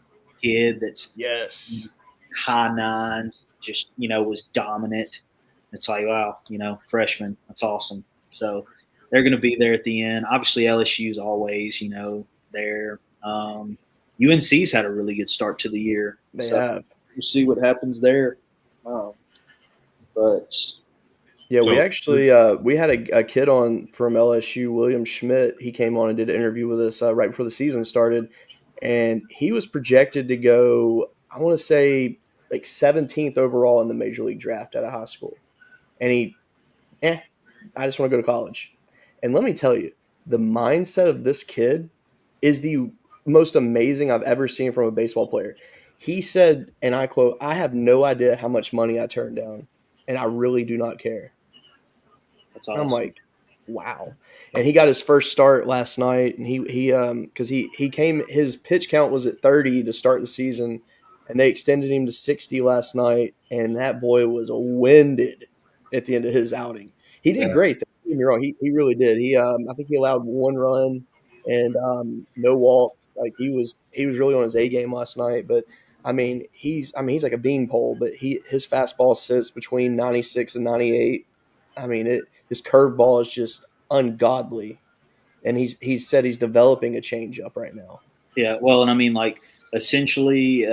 kid that's Yes. high nines, just was dominant. It's like, wow, freshman, that's awesome. So they're going to be there at the end. Obviously, LSU's always there. UNC's had a really good start to the year. They have. We'll see what happens there. But Yeah, we So- actually we had a kid on from LSU, William Schmidt. He came on and did an interview with us right before the season started, and he was projected to go, I want to say, like 17th overall in the major league draft out of high school. And I just want to go to college. And let me tell you, the mindset of this kid is the most amazing I've ever seen from a baseball player. He said, and I quote, "I have no idea how much money I turned down, and I really do not care." that's And awesome. I'm like, wow. And he got his first start last night, and he came, his pitch count was at 30 to start the season, and they extended him to 60 last night, and that boy was winded at the end of his outing. He did Yeah. great. Don't get me wrong, he really did. I think he allowed 1 run and no walks. Like he was really on his A game last night. But he's like a beanpole, but his fastball sits between 96 and 98. His curveball is just ungodly, and he said he's developing a changeup right now. Yeah, well, and like essentially,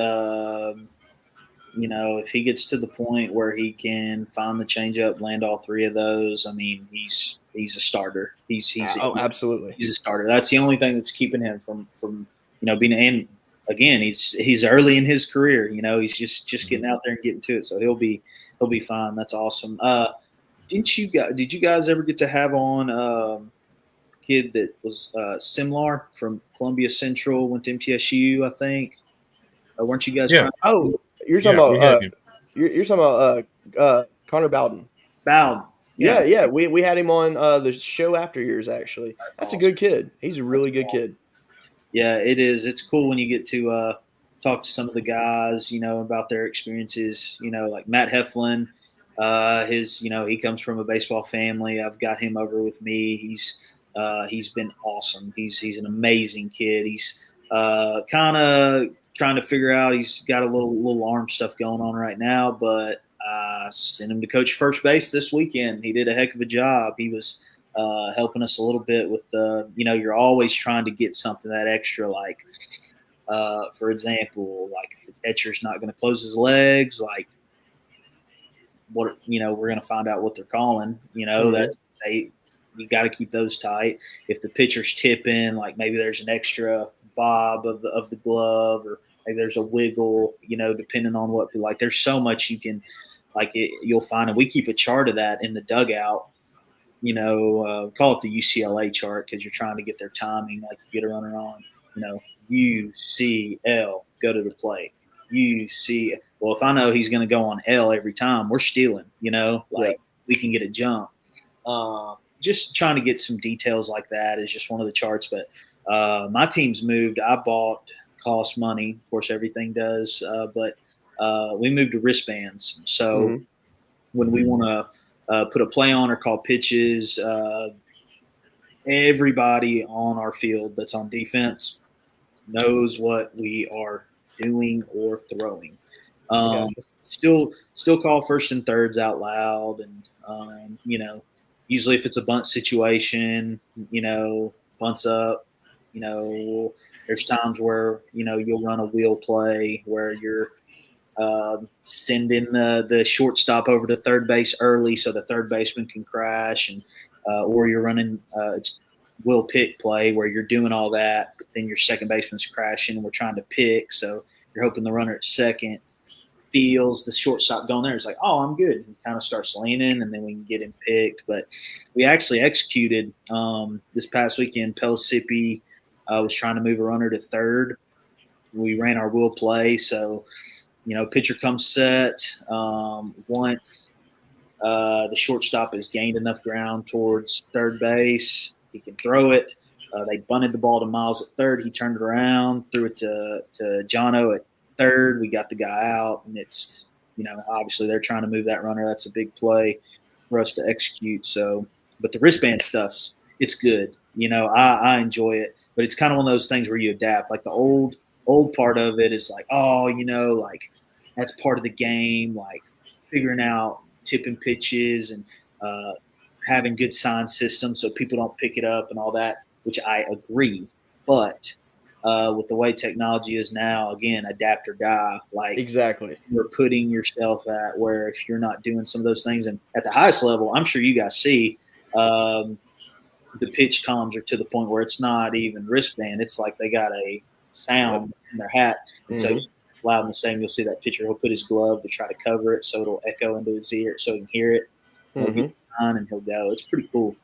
if he gets to the point where he can find the changeup, land all three of those, I mean, he's a starter. Absolutely. He's a starter. That's the only thing that's keeping him from being. And again, he's early in his career. He's just getting out there and getting to it. So he'll be fine. That's awesome. Did you guys ever get to have on kid that was Simlar from Columbia Central, went to MTSU, I think? Weren't you guys? Yeah. You're talking about you're talking about Connor Bowden. Bowden. Yeah. We had him on the show after yours. Actually, that's awesome. A good kid. He's a really good kid. Yeah, it is. It's cool when you get to talk to some of the guys, about their experiences. Like Matt Heflin. He comes from a baseball family. I've got him over with me. He's been awesome. He's an amazing kid. He's kind of trying to figure out. He's got a little arm stuff going on right now, but I sent him to coach first base this weekend. He did a heck of a job. He was helping us a little bit with you're always trying to get something that extra, like for example, like if the catcher's not going to close his legs, like what we're going to find out what they're calling. That's you got to keep those tight. If the pitcher's tipping, like maybe there's an extra bob of the glove, or maybe there's a wiggle, depending on what, like there's so much you can, you'll find, and we keep a chart of that in the dugout, call it the UCLA chart, because you're trying to get their timing, like you get a runner on, UCL, go to the plate. Well, if I know he's going to go on L every time, we're stealing, we can get a jump. Just trying to get some details like that is just one of the charts, but my team's moved. I bought, cost money, of course, everything does, but we moved to wristbands. So when we want to put a play on or call pitches, everybody on our field that's on defense knows what we are doing or throwing. Still call first and thirds out loud, and usually if it's a bunt situation, bunts up. There's times where, you'll run a wheel play where you're sending the shortstop over to third base early so the third baseman can crash, and or you're running it's wheel pick play where you're doing all that, but then your second baseman's crashing and we're trying to pick. So you're hoping the runner at second feels the shortstop going there. It's like, oh, I'm good. He kind of starts leaning, and then we can get him picked. But we actually executed this past weekend. Pelisipi was trying to move a runner to third. We ran our wheel play. So, pitcher comes set. Once the shortstop has gained enough ground towards third base, he can throw it. They bunted the ball to Miles at third. He turned it around, threw it to Jono at third. We got the guy out, and it's, obviously they're trying to move that runner. That's a big play for us to execute. So, but the wristband stuff's, it's good. I enjoy it, but it's kind of one of those things where you adapt. Like the old part of it is like, like that's part of the game, like figuring out tipping pitches and having good sign systems so people don't pick it up and all that, which I agree. But with the way technology is now, again, adapt or die. Like exactly, you're putting yourself at where if you're not doing some of those things, and at the highest level, I'm sure you guys see the pitch comms are to the point where it's not even wristband. It's like they got a sound in their hat, and so it's loud and the same. You'll see that pitcher, he'll put his glove to try to cover it so it'll echo into his ear so he can hear it. He'll get the sign and he'll go. It's pretty cool.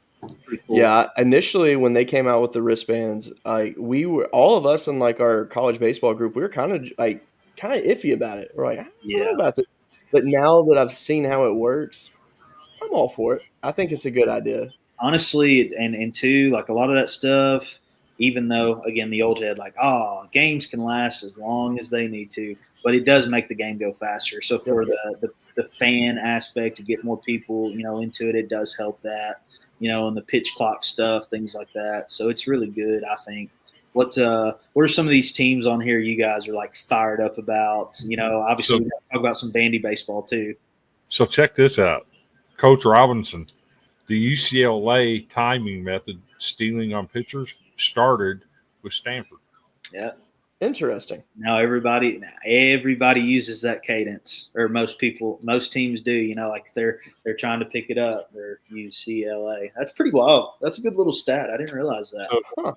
Yeah, initially when they came out with the wristbands, we were, all of us in like our college baseball group, we were kind of iffy about it. We're like, I don't know about this. But now that I've seen how it works, I'm all for it. I think it's a good idea. Honestly, and too, like a lot of that stuff, even though, again, the old head, like, games can last as long as they need to, but it does make the game go faster. So for the fan aspect, to get more people, into it, it does help that, and the pitch clock stuff, things like that. So it's really good, I think. What are some of these teams on here you guys are like fired up about? Obviously we got to talk about some Vandy baseball too. So check this out. Coach Robinson, the UCLA timing method, stealing on pitchers, started with Stanford. Yeah. Interesting. Now everybody uses that cadence, or most teams do. You know, like if they're trying to pick it up, they're UCLA. That's pretty wild. That's a good little stat. I didn't realize that.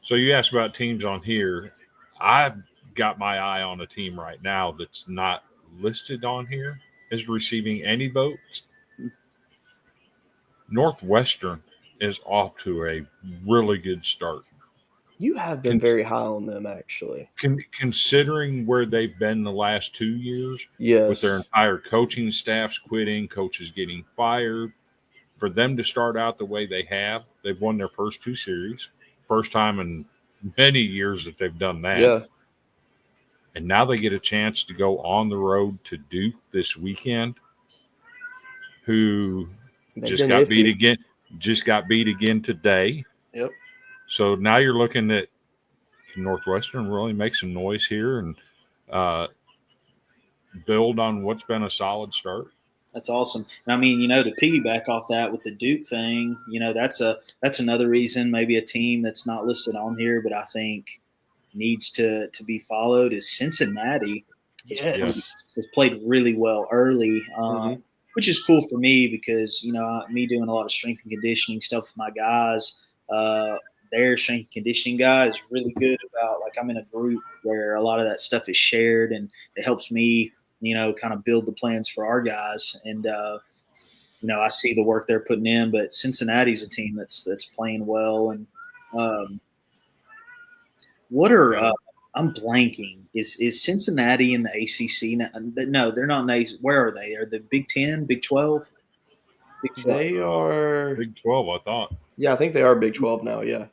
So you asked about teams on here. I've got my eye on a team right now that's not listed on here as receiving any votes. Northwestern is off to a really good start. You have been very high on them, actually. Considering where they've been the last 2 years, Yes. with their entire coaching staffs quitting, coaches getting fired, for them to start out the way they have, they've won their first 2 series. First time in many years that they've done that. Yeah. And now they get a chance to go on the road to Duke this weekend, who just got beat again today. Yep. So now you're looking at Northwestern really make some noise here and build on what's been a solid start. That's awesome. And I mean, you know, to piggyback off that with the Duke thing, you know, that's another reason maybe a team that's not listed on here, but I think needs to be followed is Cincinnati. Yes. Has played really well early, which is cool for me because, you know, me doing a lot of strength and conditioning stuff with my guys, their strength and conditioning guy is really good about, like, I'm in a group where a lot of that stuff is shared and it helps me, you know, kind of build the plans for our guys. And, you know, I see the work they're putting in, but Cincinnati's a team that's playing well. And I'm blanking. Is Cincinnati in the ACC now? No, they're not in the ACC. Where are they? Are they Big 10, Big 12? Big 12. They are Big 12, I thought. Yeah, I think they are Big 12 now, yeah.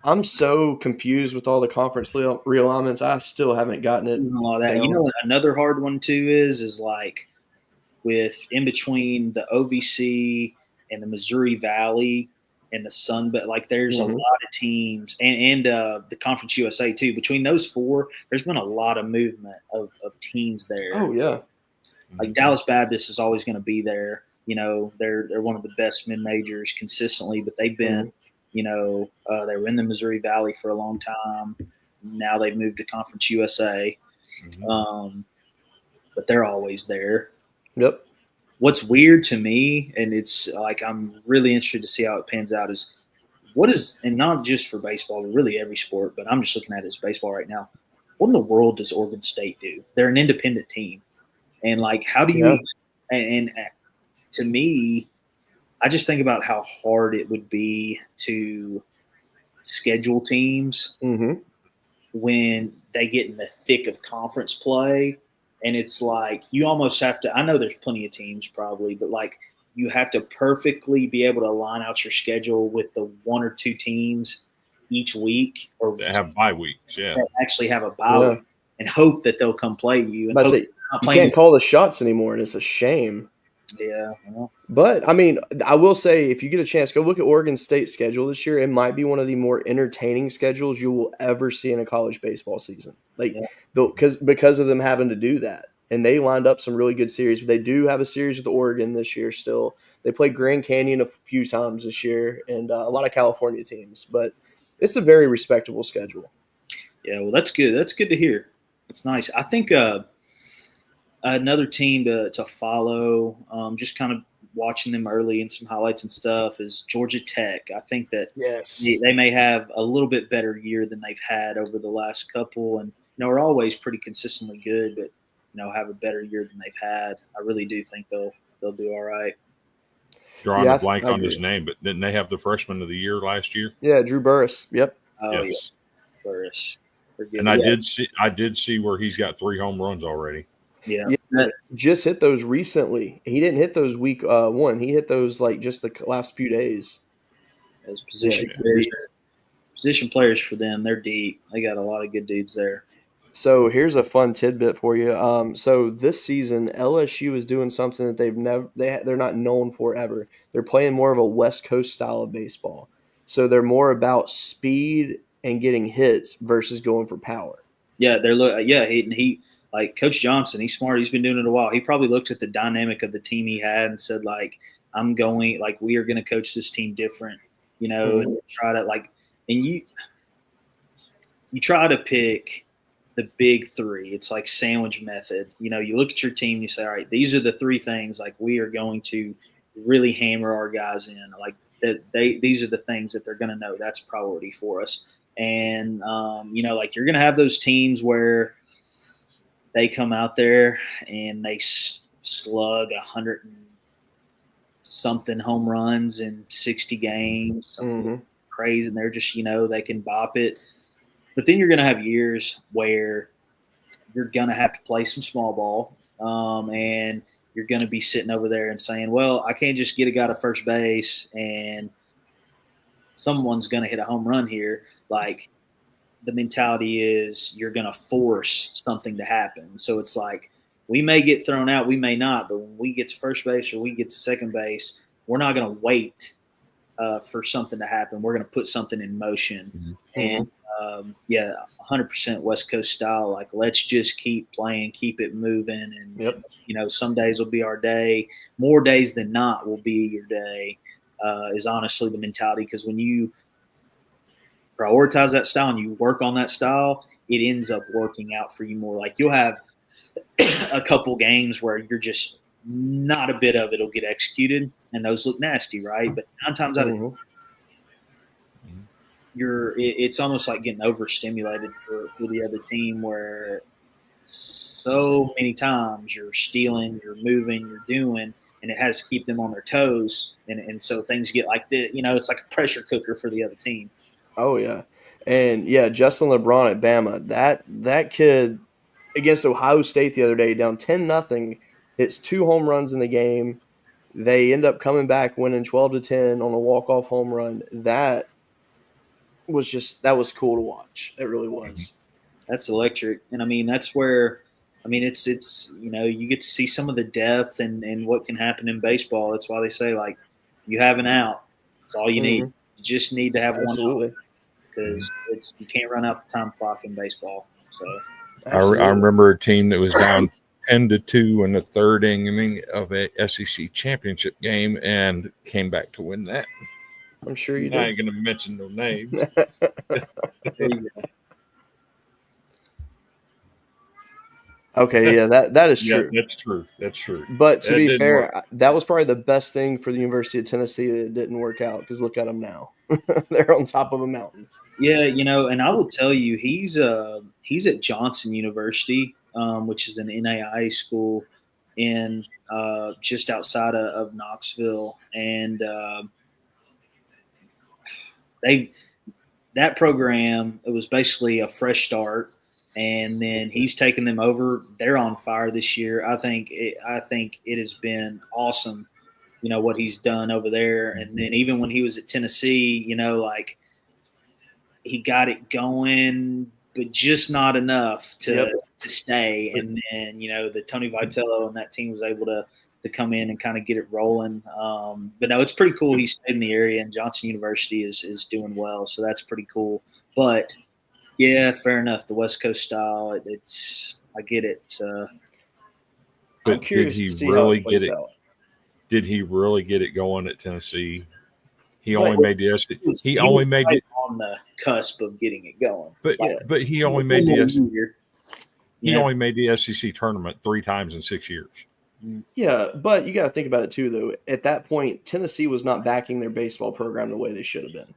I'm so confused with all the conference realignments. I still haven't gotten it. All that. You know what another hard one too is like with in between the OVC and the Missouri Valley and the Sun Belt, like there's a lot of teams and the Conference USA too. Between those four, there's been a lot of movement of teams there. Oh yeah. Like Dallas Baptist is always going to be there. You know, they're one of the best mid majors consistently, but they've been you know, they were in the Missouri Valley for a long time. Now they've moved to Conference USA. But they're always there. Yep. What's weird to me, and it's like I'm really interested to see how it pans out, is and not just for baseball, but really every sport, but I'm just looking at it as baseball right now. What in the world does Oregon State do? They're an independent team. And, like, how do you and to me, I just think about how hard it would be to schedule teams when they get in the thick of conference play. And it's like you almost have to – I know there's plenty of teams probably, but, like, you have to perfectly be able to line out your schedule with the 1 or 2 teams each week. Or they have bye weeks, yeah. Actually have a bye week and hope that they'll come play you. And you can't call the shots anymore, and it's a shame. Yeah. Well. But, I mean, I will say, if you get a chance, go look at Oregon State's schedule this year. It might be one of the more entertaining schedules you will ever see in a college baseball season. Like, because of them having to do that. And they lined up some really good series. But they do have a series with Oregon this year still. They played Grand Canyon a few times this year and a lot of California teams. But it's a very respectable schedule. Yeah, well, that's good. That's good to hear. It's nice. I think another team to follow, just kind of watching them early and some highlights and stuff, is Georgia Tech. I think that they may have a little bit better year than they've had over the last couple, and are always pretty consistently good, but have a better year than they've had. I really do think they'll do all right. Drawing a blank on his name, but didn't they have the freshman of the year last year? Yeah, Drew Burris. Yep. Oh yes. Yeah, Burris. And I did see where he's got 3 home runs already. Yeah. Just hit those recently. He didn't hit those week 1. He hit those like just the last few days. Those position players for them, they're deep. They got a lot of good dudes there. So here's a fun tidbit for you. So this season, LSU is doing something that they're not known for ever. They're playing more of a West Coast style of baseball. So they're more about speed and getting hits versus going for power. Yeah, he like Coach Johnson, he's smart. He's been doing it a while. He probably looked at the dynamic of the team he had and said, like, we are going to coach this team different, and try to, like, and you try to pick the big three. It's like sandwich method. You know, you look at your team, you say, all right, these are the three things like we are going to really hammer our guys in. Like these are the things that they're going to know. That's priority for us. And, you know, like you're going to have those teams where they come out there and they slug 100 and something home runs in 60 games, crazy. And they're just, you know, they can bop it. But then you're going to have years where you're going to have to play some small ball, and you're going to be sitting over there and saying, well, I can't just get a guy to first base and someone's going to hit a home run here. Like the mentality is you're going to force something to happen. So it's like we may get thrown out, we may not, but when we get to first base or we get to second base, we're not going to wait for something to happen. We're going to put something in motion. And, 100% West Coast style. Like, let's just keep playing, keep it moving. And, you know, some days will be our day. More days than not will be your day, is honestly the mentality. Because when you prioritize that style and you work on that style, it ends up working out for you more. Like, you'll have a couple games where you're just not a bit of it will get executed, and those look nasty, right? But 9 times out of 10, it's almost like getting overstimulated for the other team, where so many times you're stealing, you're moving, you're doing, and it has to keep them on their toes. And so things get like this, you know, it's like a pressure cooker for the other team. Oh yeah. And yeah, Justin LeBron at Bama, that kid against Ohio State the other day, down 10-0, hits 2 home runs in the game. They end up coming back winning 12-10 on a walk-off home run. That was cool to watch. It really was. That's electric. And I mean, that's where, I mean, it's, you know, you get to see some of the depth and what can happen in baseball. That's why they say, like, you have an out. That's all you need. You just need to have one out, because you can't run out the time clock in baseball. So I remember a team that was down 10-2 in the third inning of a SEC championship game and came back to win that. I'm sure you did. I ain't going to mention no names. Okay, yeah, that is true. Yeah, that's true. That's true. But to be fair, that was probably the best thing for the University of Tennessee that it didn't work out, because look at them now. They're on top of a mountain. Yeah, you know, and I will tell you, he's at Johnson University, which is an NAIA school in just outside of Knoxville, and that program, it was basically a fresh start, and then he's taken them over. They're on fire this year. I think it has been awesome, you know, what he's done over there. And then even when he was at Tennessee, you know, like, he got it going, but just not enough to stay. And then, you know, the Tony Vitello and that team was able to come in and kind of get it rolling. But no, it's pretty cool. He stayed in the area, and Johnson University is doing well. So that's pretty cool. But yeah, fair enough. The West Coast style, I get it. But I'm curious to see really how it plays out. Did he really get it going at Tennessee? He only made the SEC. He only made it on the cusp of getting it going. But he only made the SEC. He only made the SEC tournament 3 times in 6 years. Yeah, but you got to think about it too, though. At that point, Tennessee was not backing their baseball program the way they should have been.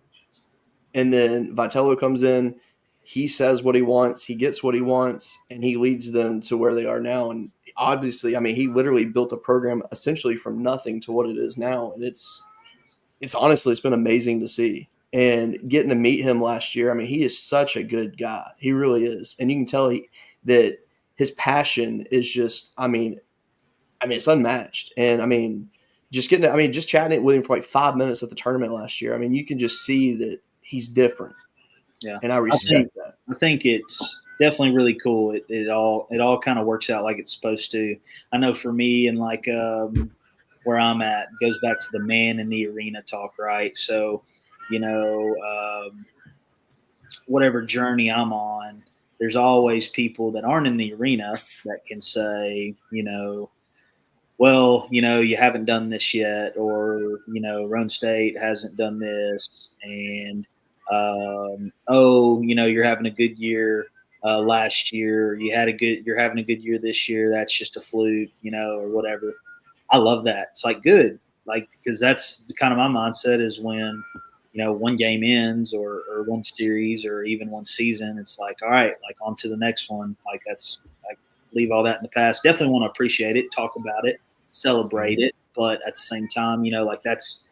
And then Vitello comes in, he says what he wants, he gets what he wants, and he leads them to where they are now. And obviously, I mean, he literally built a program essentially from nothing to what it is now. And it's honestly, it's been amazing to see. And getting to meet him last year, I mean, he is such a good guy. He really is. And you can tell that his passion is just, I mean, it's unmatched. And I mean, just chatting with him for like 5 minutes at the tournament last year, I mean, you can just see that he's different. Yeah. And I respect that. I think it's definitely really cool. It all kind of works out like it's supposed to. I know for me, and like where I'm at, goes back to the man in the arena talk, right? So, you know, whatever journey I'm on, there's always people that aren't in the arena that can say, you know, well, you know, you haven't done this yet, or, you know, Roane State hasn't done this, and You're having a good year last year. You're having a good year this year. That's just a fluke, or whatever. I love that. It's like good, because that's kind of my mindset is when, one game ends or one series or even one season, it's like, all right, like on to the next one. Like that's like leave all that in the past. Definitely want to appreciate it, talk about it, celebrate it, but at the same time, like that's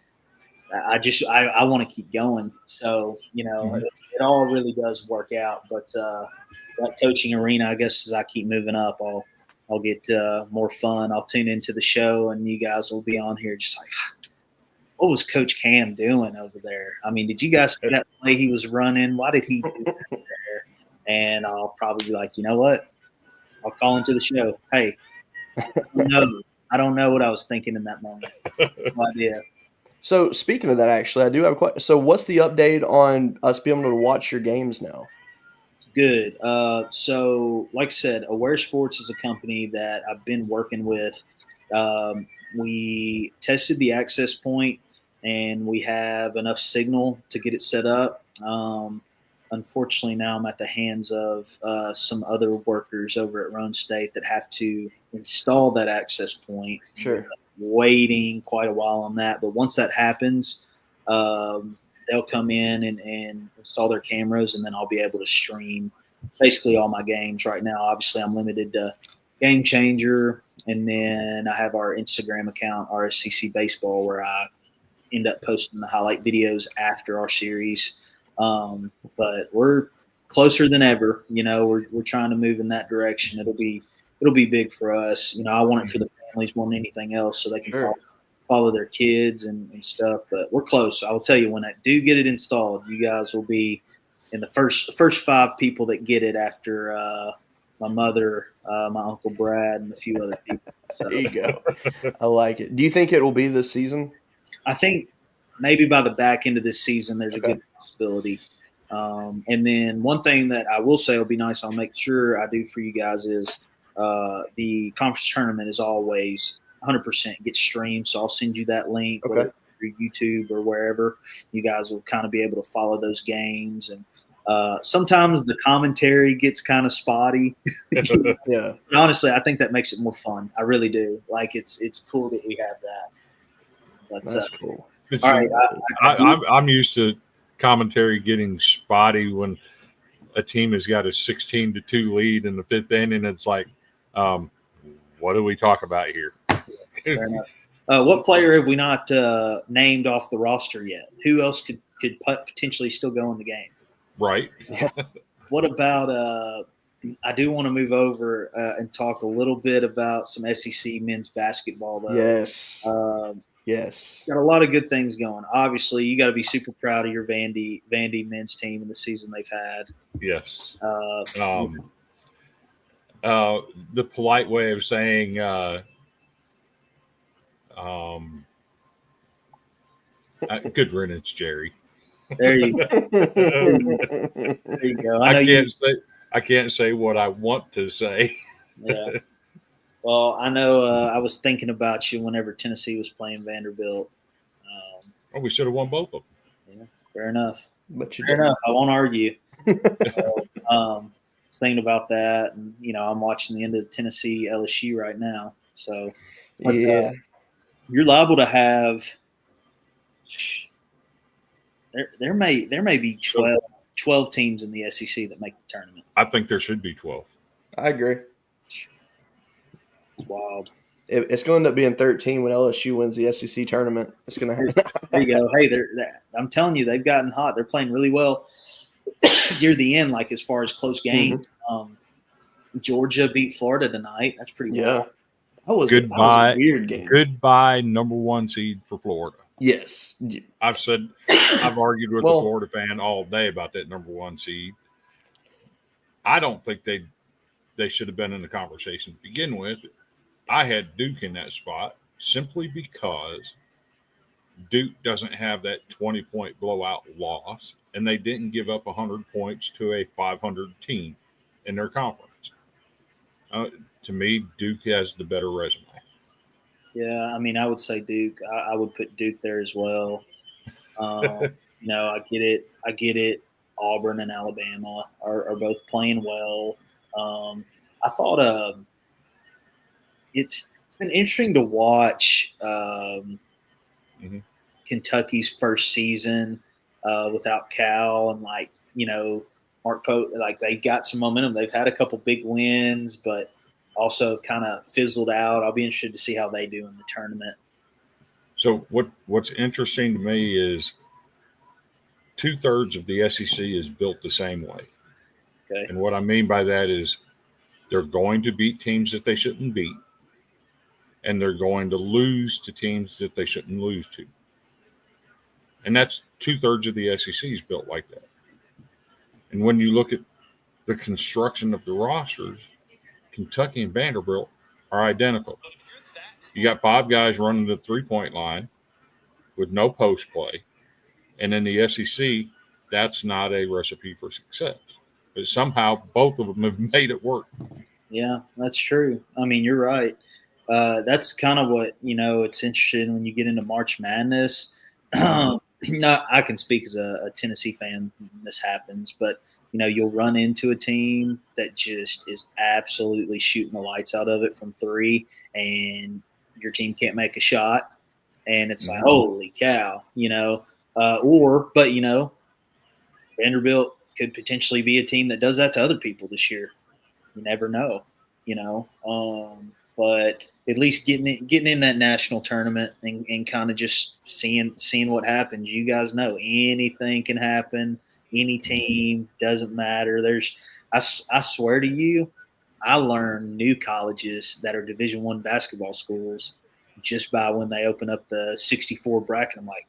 I want to keep going. So it all really does work out. But that coaching arena, I guess, as I keep moving up, I'll get more fun. I'll tune into the show, and you guys will be on here just like, what was Coach Cam doing over there? I mean, did you guys see that play he was running? Why did he do that there? And I'll probably be like, you know what? I'll call into the show. Hey, I don't know what I was thinking in that moment. No idea. So speaking of that, actually, I do have a question. So what's the update on us being able to watch your games now? Good. So, like I said, Aware Sports is a company that I've been working with. We tested the access point, and we have enough signal to get it set up. Unfortunately, now I'm at the hands of some other workers over at Roane State that have to install that access point. Sure. Waiting quite a while on that, but once that happens, they'll come in and install their cameras, and then I'll be able to stream basically all my games. Right now, obviously, I'm limited to Game Changer, and then I have our Instagram account, RSCC Baseball, where I end up posting the highlight videos after our series. But we're closer than ever. We're trying to move in that direction. It'll be big for us. I want it for the families more than anything else, so they can follow their kids and stuff. But we're close. I will tell you, when I do get it installed, you guys will be in the first 5 people that get it after my mother, my Uncle Brad, and a few other people. So, there you go. I like it. Do you think it will be this season? I think maybe by the back end of this season, there's a good possibility. And then one thing that I will say will be nice, I'll make sure I do for you guys is the conference tournament is always 100% gets streamed. So I'll send you that link whether through YouTube or wherever. You guys will kind of be able to follow those games. And sometimes the commentary gets kind of spotty. Yeah. But honestly, I think that makes it more fun. I really do. Like it's cool that we have that. But, that's cool. All right, I'm used to commentary getting spotty when a team has got a 16-2 lead in the 5th inning. It's like, what do we talk about here? Fair enough. What player have we not named off the roster yet? Who else could potentially still go in the game? Right. Yeah. What about I do want to move over and talk a little bit about some SEC men's basketball, though. Yes. Yes. Got a lot of good things going. Obviously, you got to be super proud of your Vandy men's team and the season they've had. Yes. The polite way of saying good riddance, Jerry. There you go. There you go. I can't say what I want to say. Yeah. Well, I know I was thinking about you whenever Tennessee was playing Vanderbilt. We should have won both of them. Yeah, fair enough. But fair enough. I won't argue. So, I was thinking about that, and I'm watching the end of the Tennessee LSU right now. So, you're liable to have. There may be 12 teams in the SEC that make the tournament. I think there should be 12. I agree. It's wild. It's going to end up being 13 when LSU wins the SEC tournament. It's going to happen. There you go. Hey, I'm telling you, they've gotten hot. They're playing really well near the end, like as far as close games. Mm-hmm. Georgia beat Florida tonight. That's pretty wild. That was a weird game. Goodbye, number 1 seed for Florida. Yes. I've argued with the Florida fan all day about that number 1 seed. I don't think they should have been in the conversation to begin with. I had Duke in that spot simply because Duke doesn't have that 20-point blowout loss, and they didn't give up 100 points to a 500 team in their conference. To me, Duke has the better resume. Yeah, I mean, I would say Duke. I would put Duke there as well. I get it. I get it. Auburn and Alabama are both playing well. I thought it's been interesting to watch Kentucky's first season without Cal and Mark Pope. Like they got some momentum. They've had a couple big wins, but also kind of fizzled out. I'll be interested to see how they do in the tournament. So what's interesting to me is 2/3 of the SEC is built the same way. Okay. And what I mean by that is they're going to beat teams that they shouldn't beat, and they're going to lose to teams that they shouldn't lose to. And that's 2/3 of the SEC is built like that. And when you look at the construction of the rosters, Kentucky and Vanderbilt are identical. You got 5 guys running the 3-point line with no post play. And in the SEC, that's not a recipe for success. But somehow both of them have made it work. Yeah, that's true. I mean, you're right. That's kind of what, it's interesting when you get into March Madness. I can speak as a Tennessee fan when this happens, but, you'll run into a team that just is absolutely shooting the lights out of it from 3, and your team can't make a shot. And it's like, holy cow, but Vanderbilt could potentially be a team that does that to other people this year. You never know, but at least getting in that national tournament and kind of just seeing what happens. You guys know anything can happen. Any team, doesn't matter. I swear to you, I learned new colleges that are Division I basketball schools just by when they open up the 64 bracket. I'm like,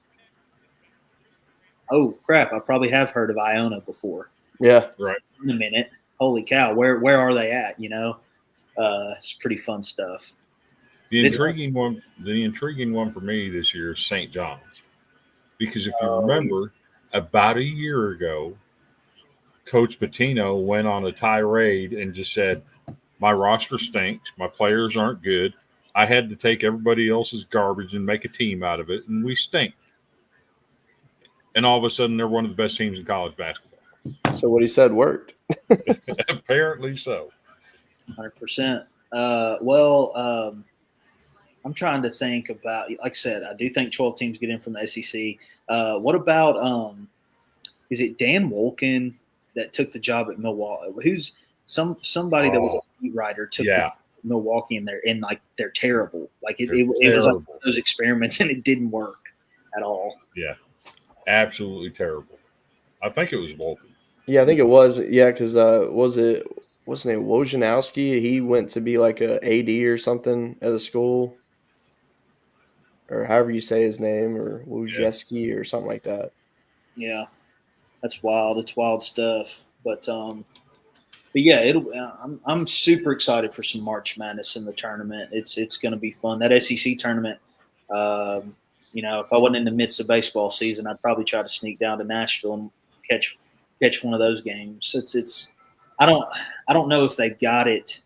oh crap! I probably have heard of Iona before. Yeah, right. In a minute, holy cow! Where are they at? It's pretty fun stuff. The intriguing one for me this year is St. John's, because if you remember, about a year ago, Coach Pitino went on a tirade and just said, "My roster stinks. My players aren't good. I had to take everybody else's garbage and make a team out of it, and we stink." And all of a sudden, they're one of the best teams in college basketball. So what he said worked. Apparently so. 100%. I'm trying to think about, like I said, I do think 12 teams get in from the SEC. What about, is it Dan Wolken that took the job at Milwaukee? Who's somebody that was a beat writer took Milwaukee in there, and like they're terrible. Like it was like those experiments, and it didn't work at all. Yeah, absolutely terrible. I think it was Wolken. Yeah, I think it was. Yeah, because what's his name? Wojnarowski. He went to be like a AD or something at a school, or however you say his name, or Wojcicki or something like that. Yeah, that's wild. It's wild stuff. But yeah, I'm super excited for some March Madness in the tournament. It's going to be fun. That SEC tournament. If I wasn't in the midst of baseball season, I'd probably try to sneak down to Nashville and catch one of those games. I don't know if they got it,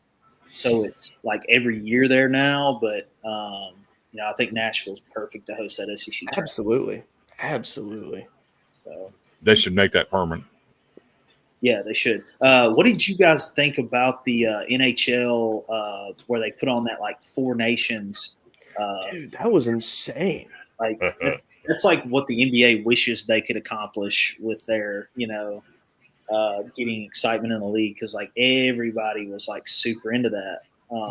so it's like every year there now. But I think Nashville's perfect to host that SEC tournament. Absolutely. So they should make that permanent. Yeah, they should. What did you guys think about the NHL where they put on that like 4 nations? Dude, that was insane. Like that's like what the NBA wishes they could accomplish with their, getting excitement in the league, because like everybody was like super into that.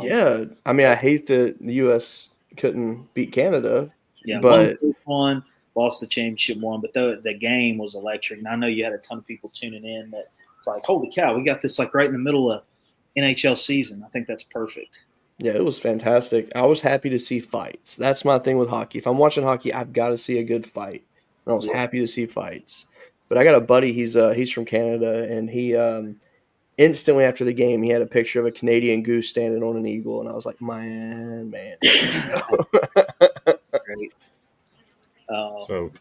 Yeah, I mean, I hate that the U.S. couldn't beat Canada. Yeah, but one lost the championship one, but the game was electric, and I know you had a ton of people tuning in. That it's like, holy cow, we got this like right in the middle of NHL season. I think that's perfect. Yeah, it was fantastic. I was happy to see fights. That's my thing with hockey. If I'm watching hockey, I've got to see a good fight. And I was happy to see fights. But I got a buddy, he's from Canada, and he instantly after the game, he had a picture of a Canadian goose standing on an eagle, and I was like, man. Great. So,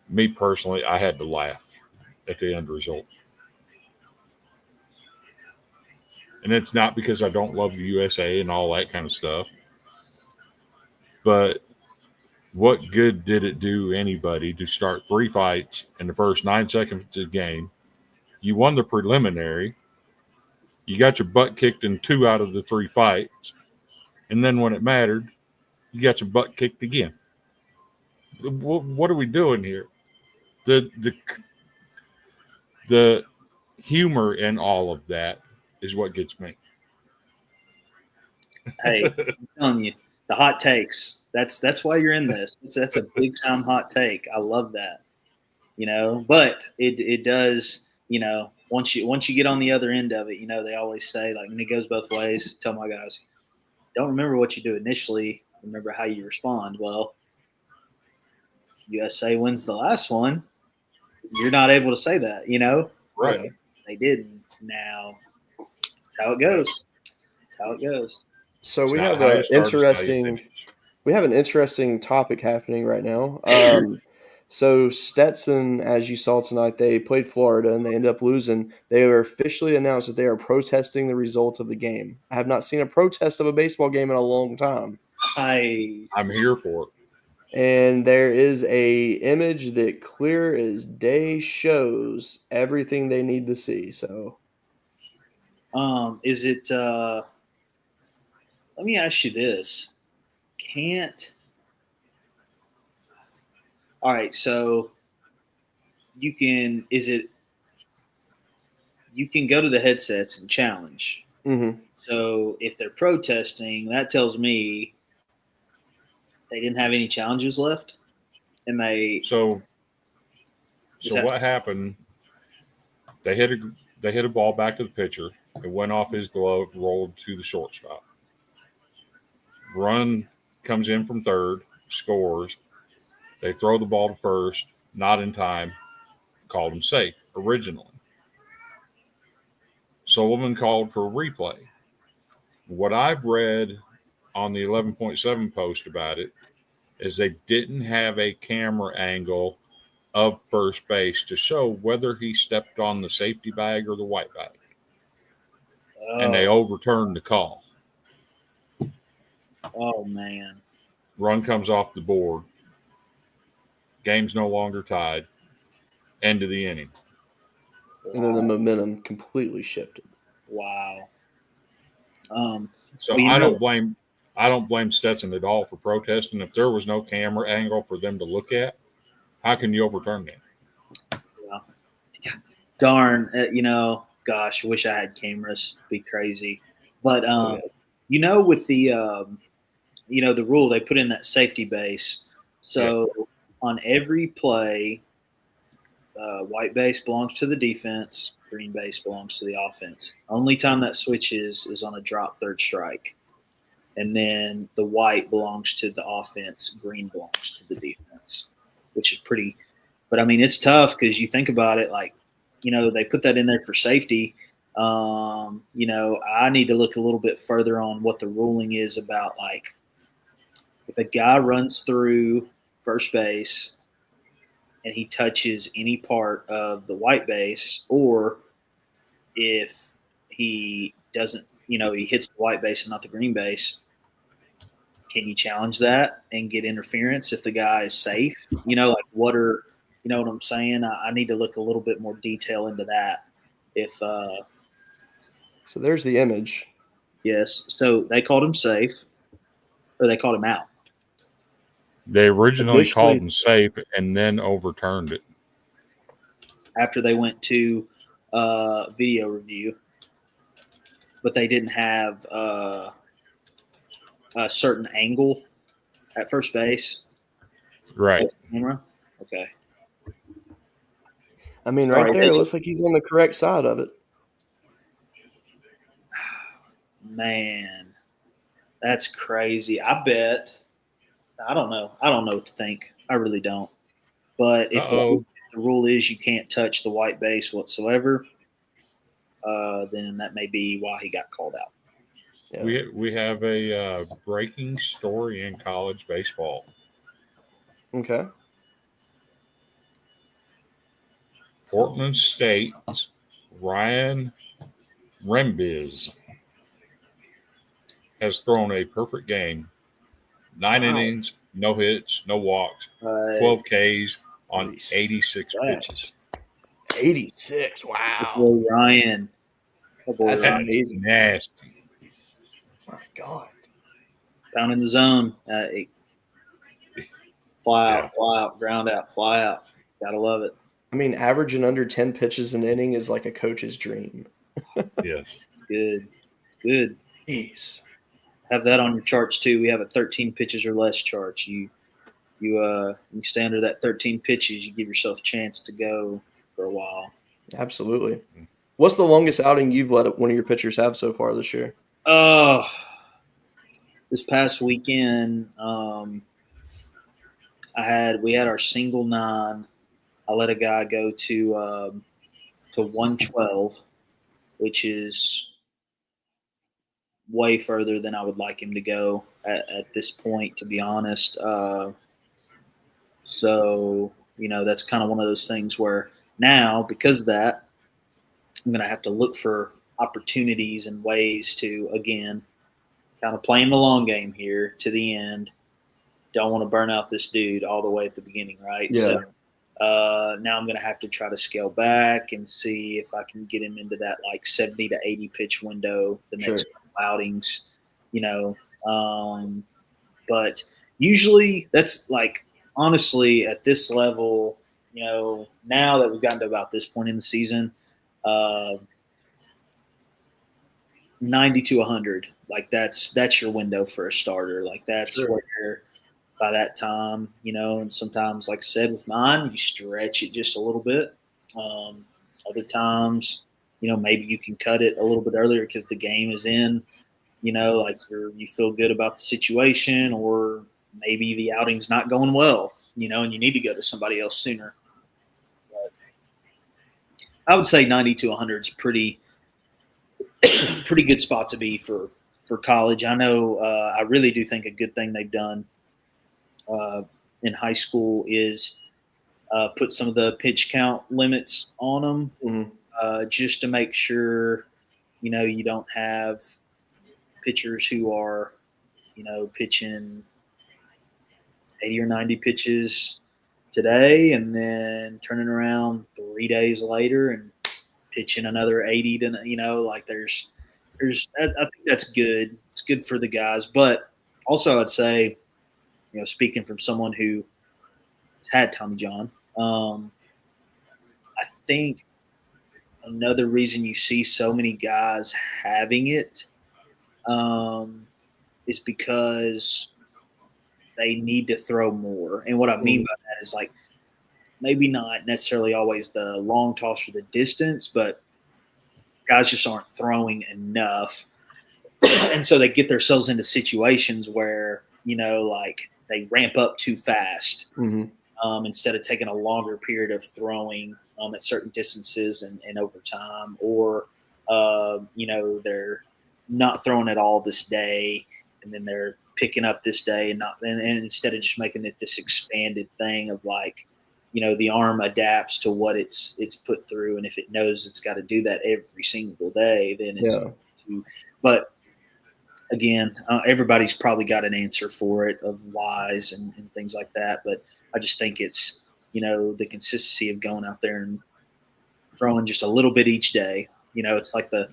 me personally, I had to laugh at the end result. And it's not because I don't love the USA and all that kind of stuff. But What good did it do anybody to start 3 fights in the first 9 seconds of the game? You won the preliminary. You got your butt kicked in 2 out of the 3 fights. And then when it mattered, you got your butt kicked again. What are we doing here? The humor in all of that is what gets me. Hey, I'm telling you, the hot takes. That's why you're in this. That's a big time hot take. I love that. But it does. Once you get on the other end of it, they always say, like, and it goes both ways. Tell my guys, don't remember what you do initially. Remember how you respond. Well, USA wins the last one. You're not able to say that. Right. They didn't. Now, that's how it goes. That's how it goes. So It's we not have how you an start, it's how you interesting finish. topic happening right now. So Stetson, as you saw tonight, they played Florida and they ended up losing. They were officially announced that they are protesting the result of the game. I have not seen a protest of a baseball game in a long time. I'm here for it. And there is a image that clear as day shows everything they need to see. So Is it? Let me ask you this: All right, so you can. Is it? You can go to the headsets and challenge. mhm. So if they're protesting, that tells me they didn't have any challenges left, and So what happened? They hit a ball back to the pitcher. It went off his glove, rolled to the shortstop. Run comes in from third, scores. They throw the ball to first, not in time. Called him safe originally. Sullivan called for a replay. What I've read on the 11.7 post about it is they didn't have a camera angle of first base to show whether he stepped on the safety bag or the white bag. And they overturned the call. Oh man! Run comes off the board. Game's no longer tied. End of the inning. And then the momentum completely shifted. Wow. So Well, I don't blame Stetson at all for protesting. If there was no camera angle for them to look at, how can you overturn that? Darn, gosh, wish I had cameras. Be crazy. But with the rule they put in that safety base. So on every play, white base belongs to the defense, green base belongs to the offense. Only time that switches is on a drop third strike. And then the white belongs to the offense, green belongs to the defense, which is pretty. But I mean, it's tough because you think about it, like, they put that in there for safety. I need to look a little bit further on what the ruling is about, like, if a guy runs through first base and he touches any part of the white base, or if he doesn't, he hits the white base and not the green base, can you challenge that and get interference if the guy is safe? Like what I'm saying? I need to look a little bit more detail into that. So there's the image. Yes. So they called him safe, or they called him out. They originally called him safe and then overturned it. After they went to video review, but they didn't have a certain angle at first base. Right. Camera? Okay. I mean, right there, it looks like he's on the correct side of it. Man, that's crazy. I bet. I don't know. I don't know what to think. I really don't. But if the rule is you can't touch the white base whatsoever, then that may be why he got called out. Yeah. We have a breaking story in college baseball. Okay. Portland State's Ryan Rembiz has thrown a perfect game. 9 innings, no hits, no walks, Right. 12 Ks on Holy 86 crap. pitches. 86. Good Wow. boy Ryan. Good boy That's Ryan. amazing. Nasty. My God. Pound in the zone. Fly Yeah. out, fly out, ground out, fly out. Gotta love it. I mean, averaging under 10 pitches an inning is like a coach's dream. Yes. Good. It's good. Jeez. Have that on your charts too. We have a 13 pitches or less chart. You stay under that 13 pitches, you give yourself a chance to go for a while. Absolutely. What's the longest outing you've let one of your pitchers have so far this year? This past weekend, we had our single 9. I let a guy go to 112, which is way further than I would like him to go at this point, to be honest. So, that's kind of one of those things where now, because of that, I'm going to have to look for opportunities and ways to, again, kind of playing the long game here to the end. Don't want to burn out this dude all the way at the beginning, right? Yeah. So now I'm going to have to try to scale back and see if I can get him into that like 70 to 80 pitch window the next couple outings, but usually that's like, honestly, at this level, now that we've gotten to about this point in the season, 90 to 100, like that's your window for a starter. Like that's where by that time, and sometimes, like I said, with mine, you stretch it just a little bit. Other times, maybe you can cut it a little bit earlier because the game is in, like you feel good about the situation, or maybe the outing's not going well, and you need to go to somebody else sooner. But I would say 90 to 100 is pretty good spot to be for college. I know I really do think a good thing they've done in high school is put some of the pitch count limits on them, just to make sure, you don't have pitchers who are, pitching 80 or 90 pitches today and then turning around 3 days later and pitching another 80 to, like there's I think that's good. It's good for the guys. But also I'd say, speaking from someone who has had Tommy John, I think another reason you see so many guys having it is because they need to throw more. And what I mean by that is like maybe not necessarily always the long toss or the distance, but guys just aren't throwing enough. And so they get themselves into situations where, like they ramp up too fast instead of taking a longer period of throwing at certain distances and over time, or, they're not throwing at all this day, and then they're picking up this day and instead of just making it this expanded thing of like, the arm adapts to what it's put through. And if it knows it's got to do that every single day, then it's but again, everybody's probably got an answer for it of whys and things like that. But I just think it's, the consistency of going out there and throwing just a little bit each day. It's like that's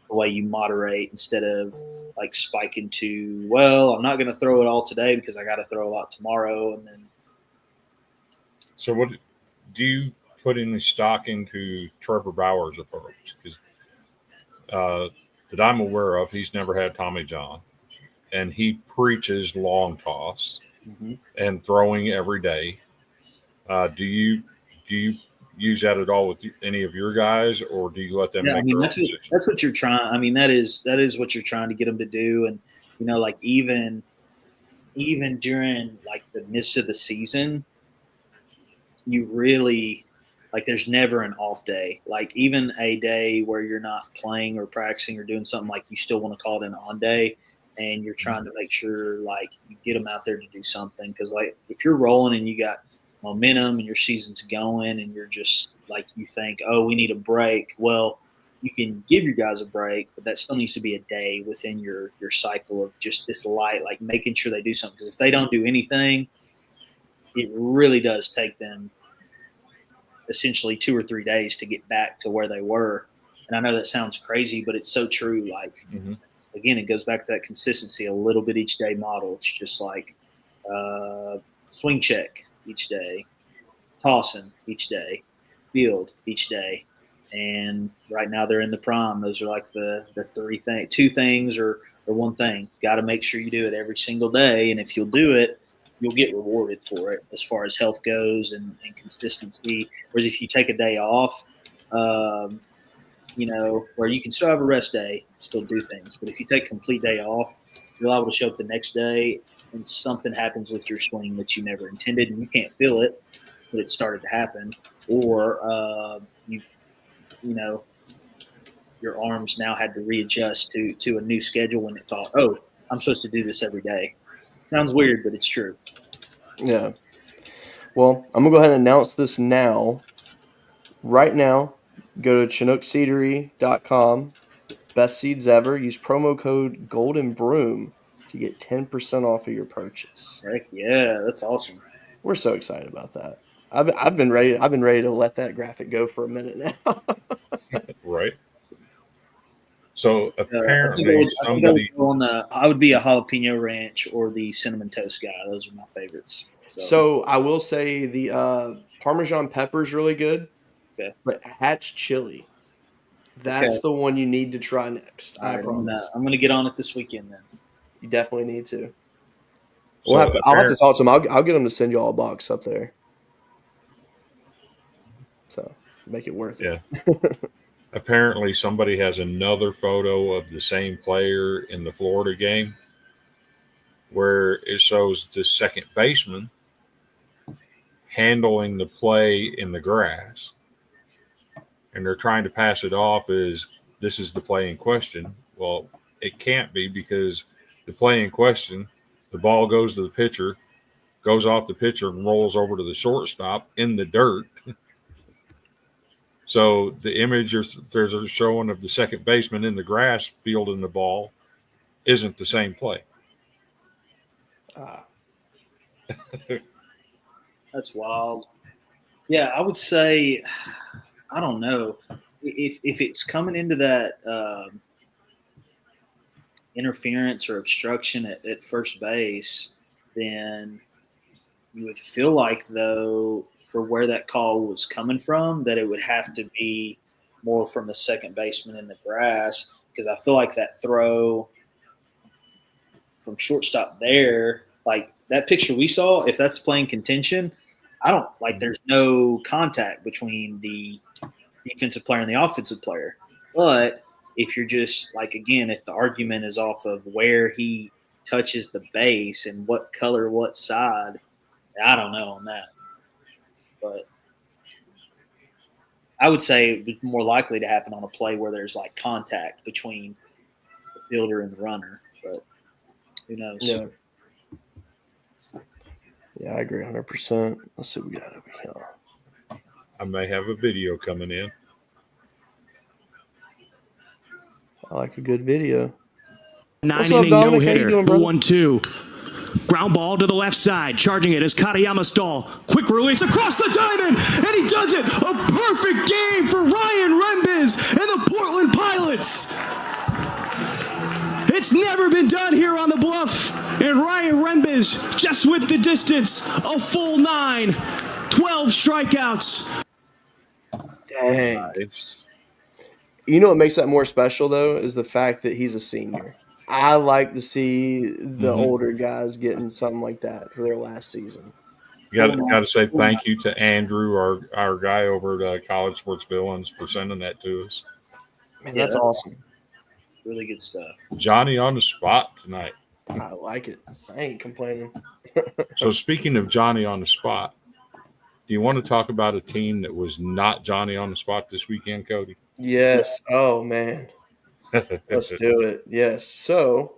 the way you moderate instead of like spiking to, well, I'm not going to throw it all today because I got to throw a lot tomorrow. And then. So what do you put any stock into Trevor Bauer's approach? Because that I'm aware of, he's never had Tommy John, and he preaches long toss and throwing every day. Do you use that at all with any of your guys, or do you let them make their own decisions? That's what you're trying. I mean, that is what you're trying to get them to do. And, like even during like the midst of the season, you really like there's never an off day. Like even a day where you're not playing or practicing or doing something, like you still want to call it an on day, and you're trying to make sure like you get them out there to do something. Because like if you're rolling and you got momentum and your season's going and you're just like you think, oh, we need a break. Well, you can give your guys a break, but that still needs to be a day within your cycle of just this light, like making sure they do something. Because if they don't do anything, it really does take them essentially 2 or 3 days to get back to where they were. And I know that sounds crazy, but it's so true. Like, again, it goes back to that consistency, a little bit each day model. It's just like swing check each day, tossing each day, field each day. And right now they're in the prime. Those are like the two things or one thing. Got to make sure you do it every single day. And if you'll do it, you'll get rewarded for it as far as health goes and consistency. Whereas if you take a day off, where you can still have a rest day, still do things. But if you take a complete day off, you're able to show up the next day and something happens with your swing that you never intended and you can't feel it, but it started to happen. Or your arms now had to readjust to a new schedule when it thought, oh, I'm supposed to do this every day. Sounds weird, but it's true. Yeah. Well, I'm going to go ahead and announce this now. Right now, go to ChinookSeedery.com. Best seeds ever. Use promo code Golden Broom to get 10% off of your purchase. Heck yeah, that's awesome. We're so excited about that. I've been ready to let that graphic go for a minute now. Right. So apparently I would be a jalapeno ranch or the cinnamon toast guy. Those are my favorites. So I will say the Parmesan pepper is really good. Okay. But Hatch chili, that's the one you need to try next. I promise. I'm going to get on it this weekend then. You definitely need to. So I'll have to talk to them. I'll get them to send you all a box up there. So make it worth it. Yeah. Apparently somebody has another photo of the same player in the Florida game where it shows the second baseman handling the play in the grass. And they're trying to pass it off as this is the play in question. Well, it can't be because the play in question, the ball goes to the pitcher, goes off the pitcher and rolls over to the shortstop in the dirt. So the image they're showing of the second baseman in the grass fielding the ball isn't the same play. That's wild. Yeah, I would say, I don't know. If it's coming into that interference or obstruction at first base, then you would feel like, though, for where that call was coming from, that it would have to be more from the second baseman in the grass, because I feel like that throw from shortstop there, like that picture we saw, if that's playing contention, there's no contact between the defensive player and the offensive player. But if you're just if the argument is off of where he touches the base and what color, what side, I don't know on that. But I would say it was more likely to happen on a play where there's contact between the fielder and the runner. But who knows? Yeah. Yeah, I agree 100%. Let's see what we got over here. I may have a video coming in. I like a good video. 9-inning no-hitter, 1-2. Ground ball to the left side. Charging it is Katayama Stahl. Quick release across the diamond, and he does it. A perfect game for Ryan Renbiz and the Portland Pilots. It's never been done here on the Bluff. And Ryan Renbiz just with the distance. A full 9. 12 strikeouts. Dang. Nice. You know what makes that more special, though, is the fact that he's a senior. I like to see the older guys getting something like that for their last season. You got to say thank you to Andrew, our guy over at College Sports Villains, for sending that to us. Man, that's awesome. Really good stuff. Johnny on the spot tonight. I like it. I ain't complaining. So speaking of Johnny on the spot, do you want to talk about a team that was not Johnny on the spot this weekend, Cody? Yes. Oh, man. Let's do it. Yes. So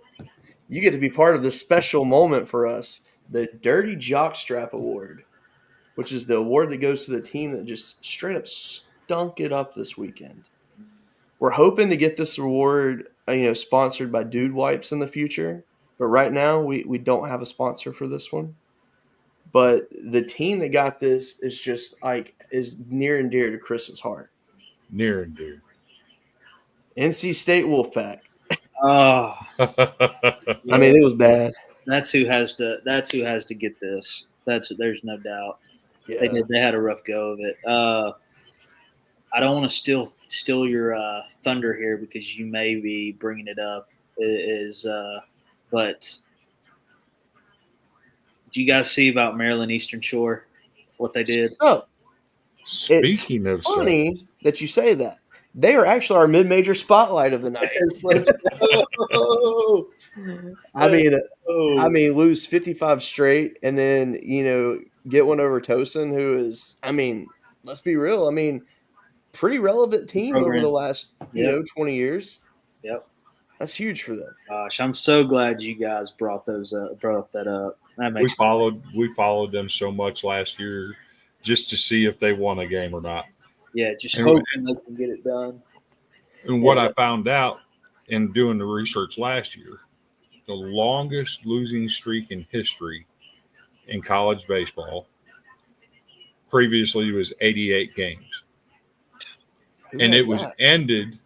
you get to be part of this special moment for us, the Dirty Jockstrap Award, which is the award that goes to the team that just straight up stunk it up this weekend. We're hoping to get this award, sponsored by Dude Wipes in the future. But right now, we don't have a sponsor for this one. But the team that got this is just is near and dear to Chris's heart. Near and dear. NC State Wolfpack. Oh, I mean, it was bad. That's who has to get this. There's no doubt. Yeah. They had a rough go of it. I don't want to steal your thunder here because you may be bringing it up. But did you guys see about Maryland Eastern Shore? What they did? Oh, Speaking it's of funny that you say that. They are actually our mid-major spotlight of the night. I mean, lose 55 straight and then, get one over Tosin, who is, let's be real. Pretty relevant team over the last, 20 years. Yep. That's huge for them. Gosh, I'm so glad you guys brought that up. That makes we followed them so much last year just to see if they won a game or not. Yeah, just hoping they can get it done. And what I found out in doing the research last year, the longest losing streak in history in college baseball previously was 88 games. And it was ended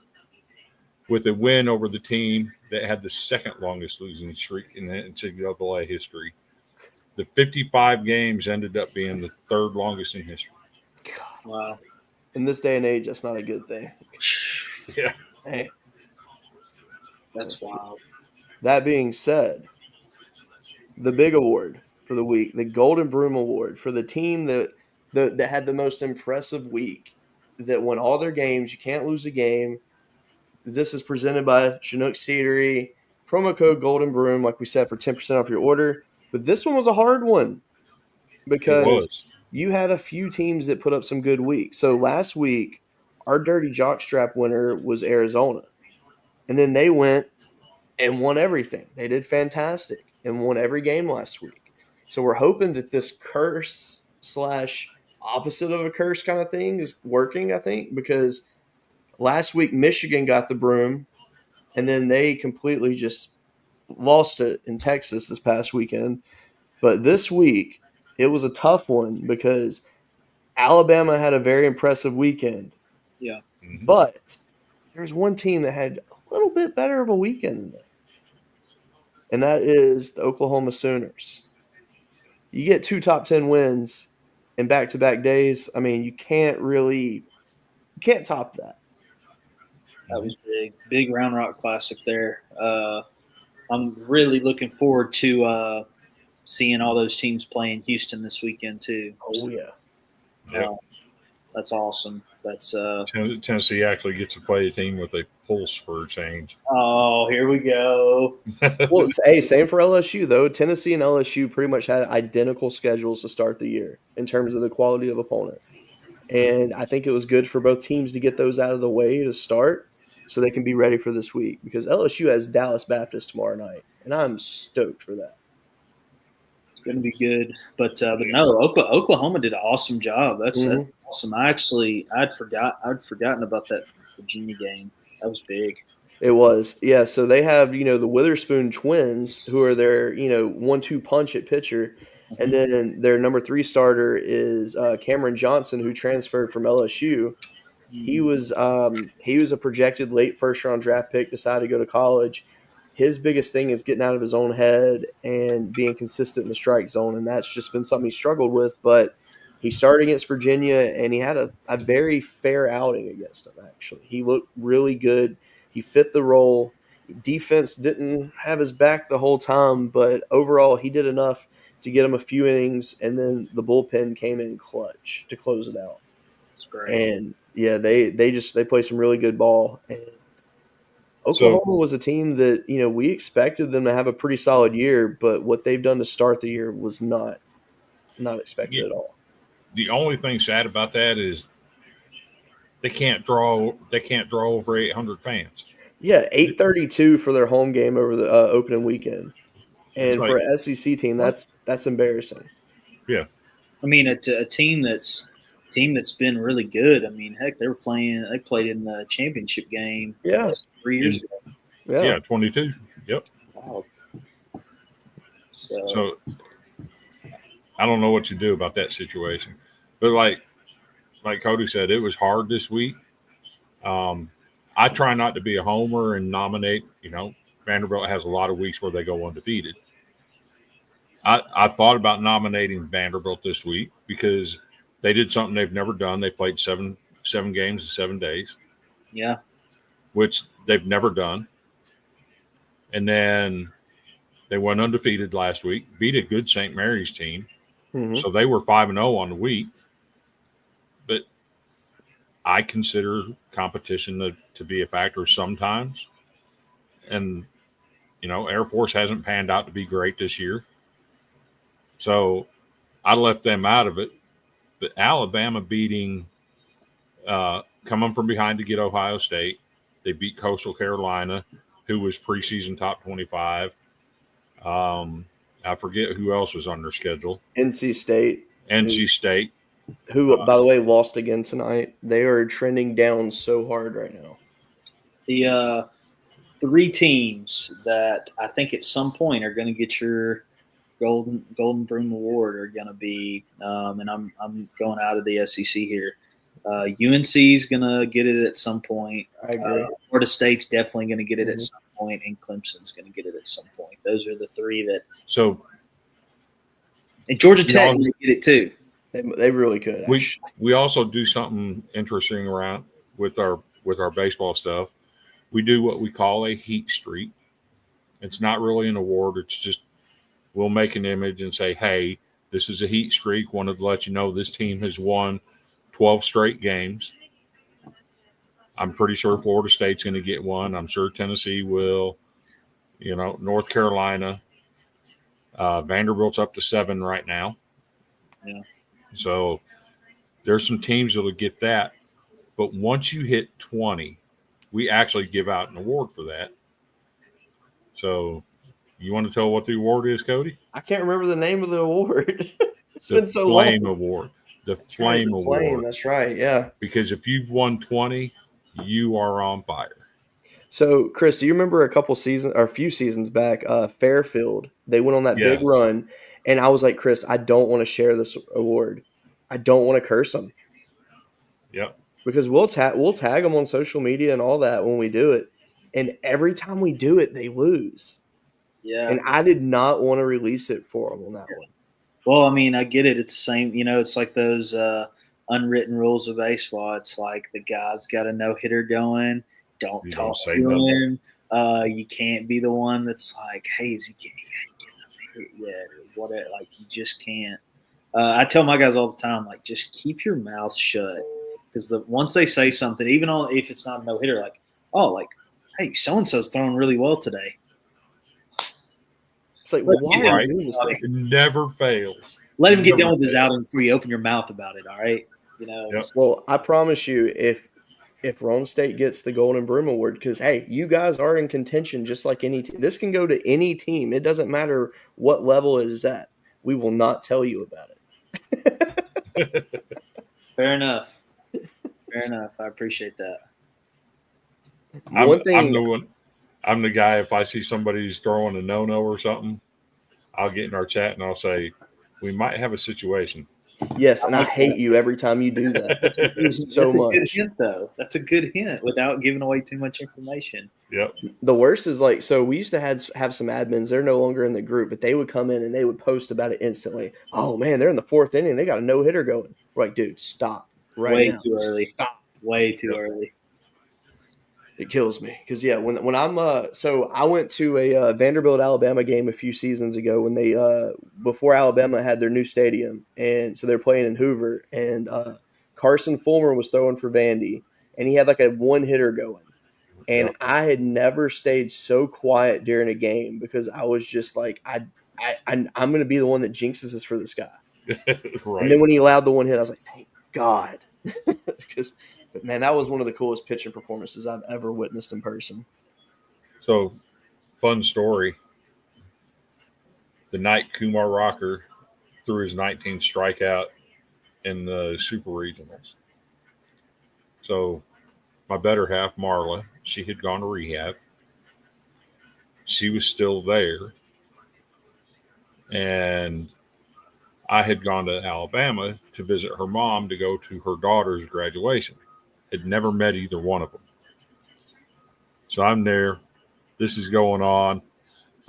with a win over the team that had the second longest losing streak in the NCAA history. The 55 games ended up being the third longest in history. Wow. In this day and age, that's not a good thing. Yeah. Hey. That's wild. That being said, the big award for the week, the Golden Broom Award for the team that had the most impressive week, that won all their games. You can't lose a game. This is presented by Chinook Seedery. Promo code Golden Broom, like we said, for 10% off your order. But this one was a hard one because you had a few teams that put up some good weeks. So last week, our Dirty Jockstrap winner was Arizona. And then they went and won everything. They did fantastic and won every game last week. So we're hoping that this curse / opposite of a curse kind of thing is working, I think, because last week Michigan got the broom and then they completely just lost it in Texas this past weekend. But this week, it was a tough one because Alabama had a very impressive weekend. Yeah. Mm-hmm. But there's one team that had a little bit better of a weekend than them, and that is the Oklahoma Sooners. You get 2 top 10 wins in back-to-back days. You can't top that. That was big Round Rock Classic there. I'm really looking forward to seeing all those teams play in Houston this weekend too. Oh yeah, that's awesome. That's Tennessee actually gets to play a team with a pulse for a change. Oh, here we go. Well, hey, same for LSU though. Tennessee and LSU pretty much had identical schedules to start the year in terms of the quality of opponent, and I think it was good for both teams to get those out of the way to start, so they can be ready for this week, because LSU has Dallas Baptist tomorrow night, and I'm stoked for that. It's going to be good, but no, Oklahoma did an awesome job. That's awesome. I'd forgotten about that Virginia game. That was big. It was, yeah. So they have the Witherspoon twins, who are their 1-2 punch at pitcher, and then their number 3 starter is Cameron Johnson, who transferred from LSU. He was a projected late first-round draft pick, decided to go to college. His biggest thing is getting out of his own head and being consistent in the strike zone, and that's just been something he struggled with. But he started against Virginia, and he had a very fair outing against them, actually. He looked really good. He fit the role. Defense didn't have his back the whole time, but overall he did enough to get him a few innings, and then the bullpen came in clutch to close it out. That's great. And yeah, they played some really good ball. And Oklahoma was a team that we expected them to have a pretty solid year, but what they've done to start the year was not expected at all. The only thing sad about that is they can't draw over 800 fans. Yeah, 832 for their home game over the opening weekend, and for an SEC team, that's embarrassing. Yeah, a team that's team that's been really good. I mean, heck, they played in the championship game. Yeah. 3 years ago. Yeah. 22. Yep. Wow. So I don't know what you do about that situation, but like Cody said, it was hard this week. I try not to be a homer and nominate. Vanderbilt has a lot of weeks where they go undefeated. I thought about nominating Vanderbilt this week because they did something they've never done. They played seven games in 7 days. Yeah. Which they've never done. And then they went undefeated last week, beat a good St. Mary's team. Mm-hmm. So they were 5-0 on the week. But I consider competition to be a factor sometimes. And, Air Force hasn't panned out to be great this year. So I left them out of it. But Alabama beating, coming from behind to get Ohio State. They beat Coastal Carolina, who was preseason top 25. I forget who else was on their schedule. NC State. Who, by the way, lost again tonight. They are trending down so hard right now. The 3 teams that I think at some point are going to get your Golden Broom Award are going to be, and I'm going out of the SEC here. UNC is going to get it at some point. I agree. Florida State's definitely going to get it at some point, and Clemson's going to get it at some point. Those are the 3 that. So. And Georgia Tech will get it too. They really could. We also do something interesting around with our baseball stuff. We do what we call a heat streak. It's not really an award. It's just we'll make an image and say, hey, this is a heat streak. Wanted to let you know this team has won 12 straight games. I'm pretty sure Florida State's going to get one. I'm sure Tennessee will. North Carolina. Vanderbilt's up to 7 right now. Yeah. So there's some teams that will get that. But once you hit 20, we actually give out an award for that. So you want to tell what the award is, Cody? I can't remember the name of the award. It's the been so Flame long. Award. The Flame Award. Flame, that's right, yeah. Because if you've won 20, you are on fire. So, Chris, do you remember a few seasons back, Fairfield, they went on that big run, and I was like, Chris, I don't want to share this award. I don't want to curse them. Yep. Because we'll tag them on social media and all that when we do it, and every time we do it, they lose. Yeah. And I did not want to release it for them on that one. Well, I mean, I get it. It's the same, it's like those unwritten rules of baseball. It's like the guy's got a no-hitter going. Don't talk to him. You can't be the one that's like, hey, is he getting hit yet? Or whatever. Like, you just can't. I tell my guys all the time, like, just keep your mouth shut. Because once they say something, even if it's not a no-hitter, like, hey, so-and-so's throwing really well today. It's like, why are you doing this thing? It never fails. Let him get done with his outing before you open your mouth about it, all right? Yep. Well, I promise you, if Roane State gets the Golden Broom Award, because, hey, you guys are in contention just like any team. This can go to any team. It doesn't matter what level it is at. We will not tell you about it. Fair enough. I appreciate that. I'm the guy, if I see somebody's throwing a no-no or something, I'll get in our chat and I'll say, we might have a situation. Yes, and I hate you every time you do that. That's so much. That's a good hint, though. That's a good hint without giving away too much information. Yep. The worst is so we used to have some admins. They're no longer in the group, but they would come in and they would post about it instantly. Oh, man, they're in the 4th inning. They got a no-hitter going. We're like, dude, stop. Way too early. Stop. Way too early. It kills me because when I'm so I went to a Vanderbilt Alabama game a few seasons ago when they before Alabama had their new stadium, and so they're playing in Hoover, and Carson Fulmer was throwing for Vandy, and he had like a 1-hitter going, and I had never stayed so quiet during a game because I was just like I'm going to be the one that jinxes this for this guy. Right. And then when he allowed the 1 hit, I was like, thank God, because. But, man, that was one of the coolest pitching performances I've ever witnessed in person. So, fun story. The night Kumar Rocker threw his 19th strikeout in the super regionals. So my better half, Marla, she had gone to rehab. She was still there. And I had gone to Alabama to visit her mom to go to her daughter's graduation. Had never met either one of them. So I'm there. This is going on.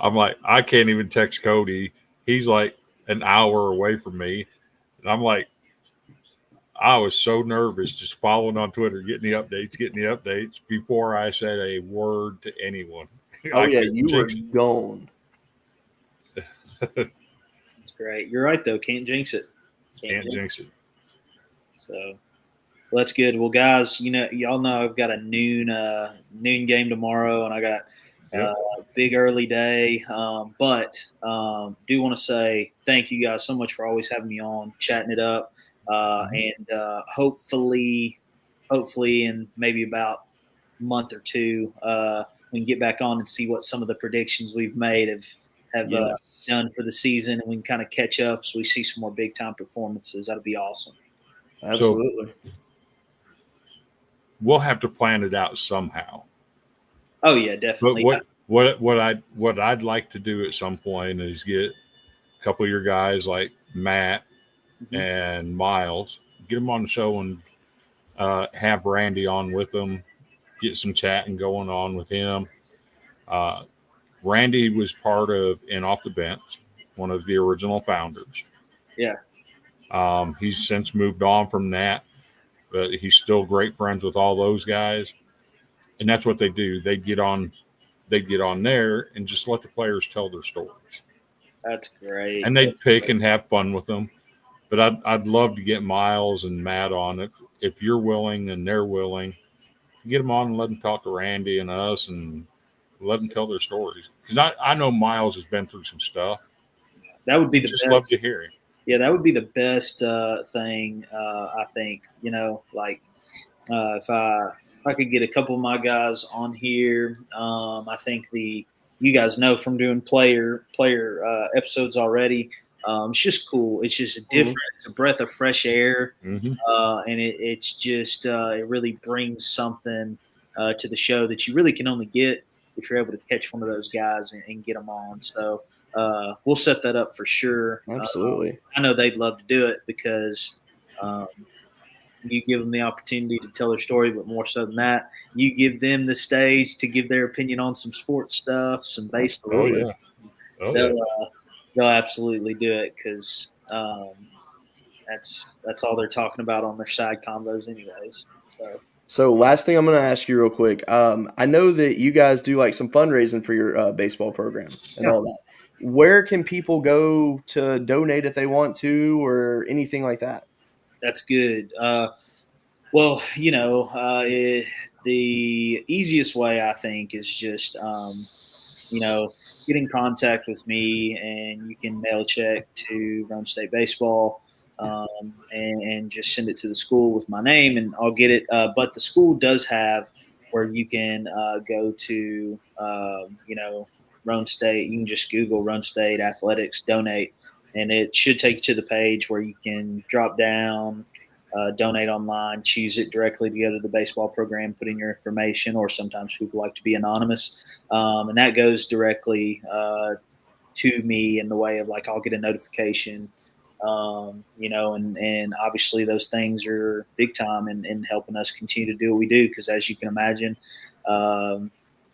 I'm like, I can't even text Cody. He's like an hour away from me. And I'm like, I was so nervous just following on Twitter, getting the updates before I said a word to anyone. Oh, yeah, you were gone. That's great. You're right, though. Can't jinx it. Can't jinx it. So, well, that's good. Well, guys, y'all know I've got a noon game tomorrow, and I got a big early day. But do want to say thank you guys so much for always having me on, chatting it up. And hopefully in maybe about a month or two, we can get back on and see what some of the predictions we've made have done for the season, and we can kind of catch up so we see some more big time performances. That'll be awesome. Absolutely. So we'll have to plan it out somehow. Oh yeah, definitely. But what I'd like to do at some point is get a couple of your guys like Matt and Miles, get them on the show and have Randy on with them, get some chatting going on with him. Randy was part of In Off the Bench, one of the original founders. Yeah. He's since moved on from that, but he's still great friends with all those guys. And that's what they do. They get on there and just let the players tell their stories. That's great. And they pick and have fun with them. But I'd love to get Miles and Matt on if you're willing and they're willing. Get them on and let them talk to Randy and us and let them tell their stories. Because I know Miles has been through some stuff. That would be the just best. Love to hear it. Yeah, that would be the best thing. I think if I could get a couple of my guys on here. I think you guys know from doing player episodes already. It's just cool. It's just different. It's a breath of fresh air, and it's just it really brings something to the show that you really can only get if you're able to catch one of those guys and get them on. So we'll set that up for sure. Absolutely. I know they'd love to do it because you give them the opportunity to tell their story, but more so than that, you give them the stage to give their opinion on some sports stuff, some baseball. They'll absolutely do it because that's all they're talking about on their side combos anyways. So last thing I'm going to ask you real quick. I know that you guys do like some fundraising for your baseball program and all that. Where can people go to donate if they want to or anything like that? That's good. The easiest way I think is just, get in contact with me, and you can mail a check to Roane State Baseball and just send it to the school with my name, and I'll get it. But the school does have where you can go to, Roane State. You can just Google Roane State Athletics donate, and it should take you to the page where you can drop down, donate online, choose it directly to go to the baseball program, put in your information, or sometimes people like to be anonymous. And that goes directly to me in the way of I'll get a notification, and obviously those things are big time in helping us continue to do what we do. Because as you can imagine,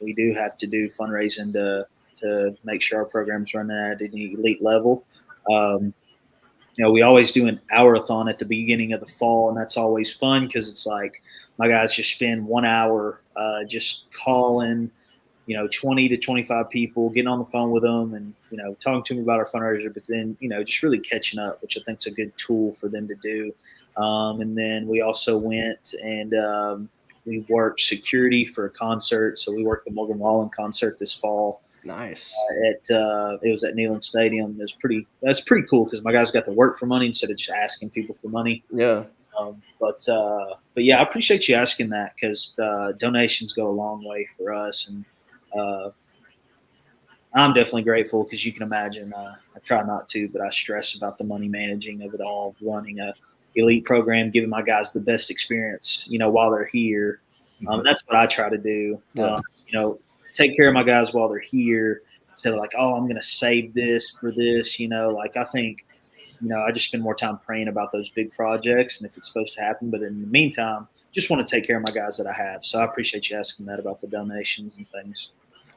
we do have to do fundraising to make sure our program's running at an elite level. We always do an hour-a-thon at the beginning of the fall, and that's always fun because it's my guys just spend 1 hour just calling, 20 to 25 people, getting on the phone with them and, talking to them about our fundraiser, but then, just really catching up, which I think is a good tool for them to do. And then we also went and we worked security for a concert. So we worked the Morgan Wallen concert this fall. Nice. It was at Neyland Stadium. That's pretty cool because my guys got to work for money instead of just asking people for money. Yeah. But yeah, I appreciate you asking that because donations go a long way for us, and I'm definitely grateful because you can imagine I try not to, but I stress about the money managing of it all, of running a elite program, giving my guys the best experience, while they're here. That's what I try to do. Yeah. Take care of my guys while they're here instead of like, oh, I'm going to save this for this. I think, I just spend more time praying about those big projects and if it's supposed to happen. But in the meantime, just want to take care of my guys that I have. So I appreciate you asking that about the donations and things.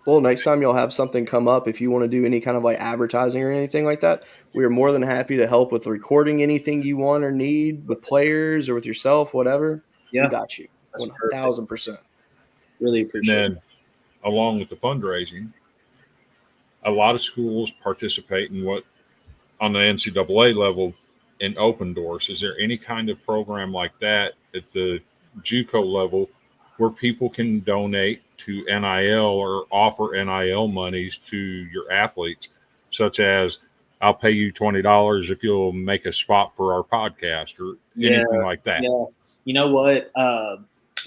Well, next time you'll have something come up, if you want to do any kind of like advertising or anything like that, we are more than happy to help with recording anything you want or need with players or with yourself, whatever. Yeah, we got you. that's 1,000%. Really appreciate it. And then, along with the fundraising, a lot of schools participate in what on the NCAA level in open doors. Is there any kind of program like that at the JUCO level where people can donate to NIL or offer NIL monies to your athletes, such as I'll pay you $20 if you'll make a spot for our podcast or anything like that? Yeah. You know what?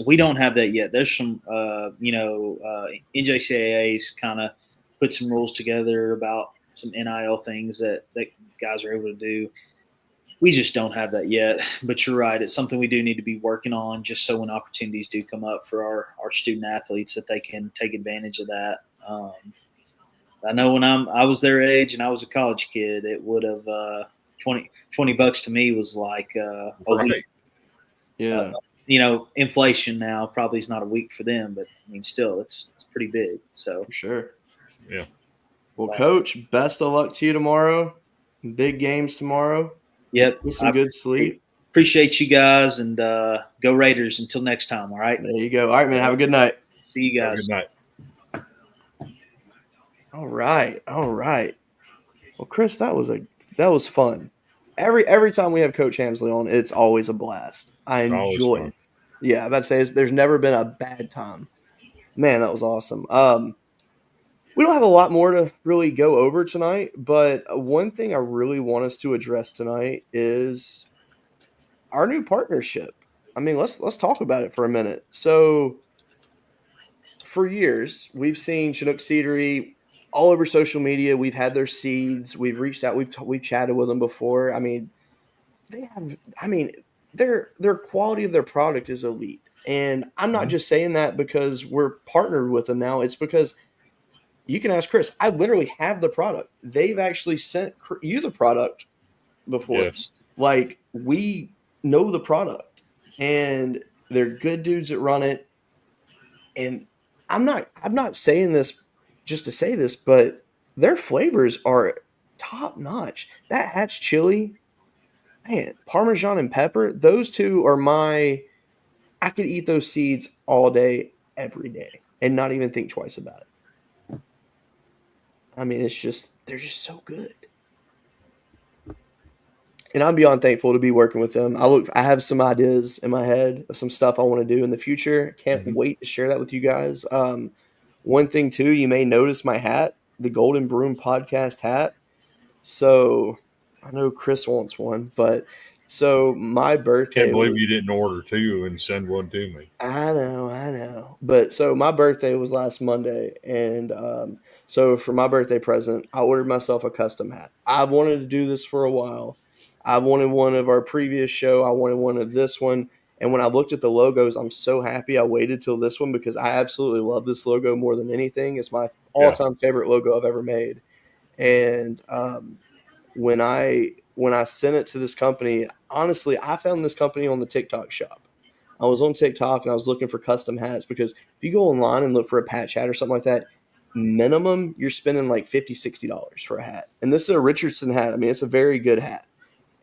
We don't have that yet. There's some, NJCAA's kind of put some rules together about some NIL things that guys are able to do. We just don't have that yet. But you're right. It's something we do need to be working on just so when opportunities do come up for our student athletes that they can take advantage of that. I know when I was their age and I was a college kid, it would have $20 to me was like a week. Yeah. Inflation now probably is not a week for them, but I mean, still it's pretty big. So For sure. Yeah. Well, Coach, best of luck to you tomorrow. Big games tomorrow. Yep. Get some good sleep. Appreciate you guys and go Raiders until next time. All right. There you go. All right, man. Have a good night. See you guys. Good night. All right. Well, Chris, that was fun. Every time we have Coach Hamsley on, it's always a blast. I enjoy it. Yeah, I'm about to say there's never been a bad time. Man, that was awesome. We don't have a lot more to really go over tonight, but one thing I really want us to address tonight is our new partnership. I mean, let's talk about it for a minute. So, for years, we've seen Chinook Seedery all over social media. We've had their seeds. We've reached out. We've chatted with them before. I mean, their quality of their product is elite. And I'm not just saying that because we're partnered with them now. It's because you can ask Chris. I literally have the product. They've actually sent you the product before. Yes. Like, we know the product, and they're good dudes that run it. And I'm not saying this just to say this, but their flavors are top notch. That Hatch chili, man, Parmesan and pepper, those two are I could eat those seeds all day, every day, and not even think twice about it. I mean, they're just so good. And I'm beyond thankful to be working with them. I have some ideas in my head of some stuff I want to do in the future. Can't wait to share that with you guys. One thing too, you may notice my hat, the Golden Broom podcast hat. So I know Chris wants one, but so my birthday. Can't believe you didn't order two and send one to me. I know. But so my birthday was last Monday, and so for my birthday present, I ordered myself a custom hat. I've wanted to do this for a while. I wanted one of our previous show. I wanted one of this one. And when I looked at the logos, I'm so happy I waited till this one because I absolutely love this logo more than anything. It's my all-time favorite logo I've ever made. And when I sent it to this company, honestly, I found this company on the TikTok shop. I was on TikTok and I was looking for custom hats because if you go online and look for a patch hat or something like that, minimum you're spending like $50, $60 for a hat. And this is a Richardson hat. I mean, it's a very good hat.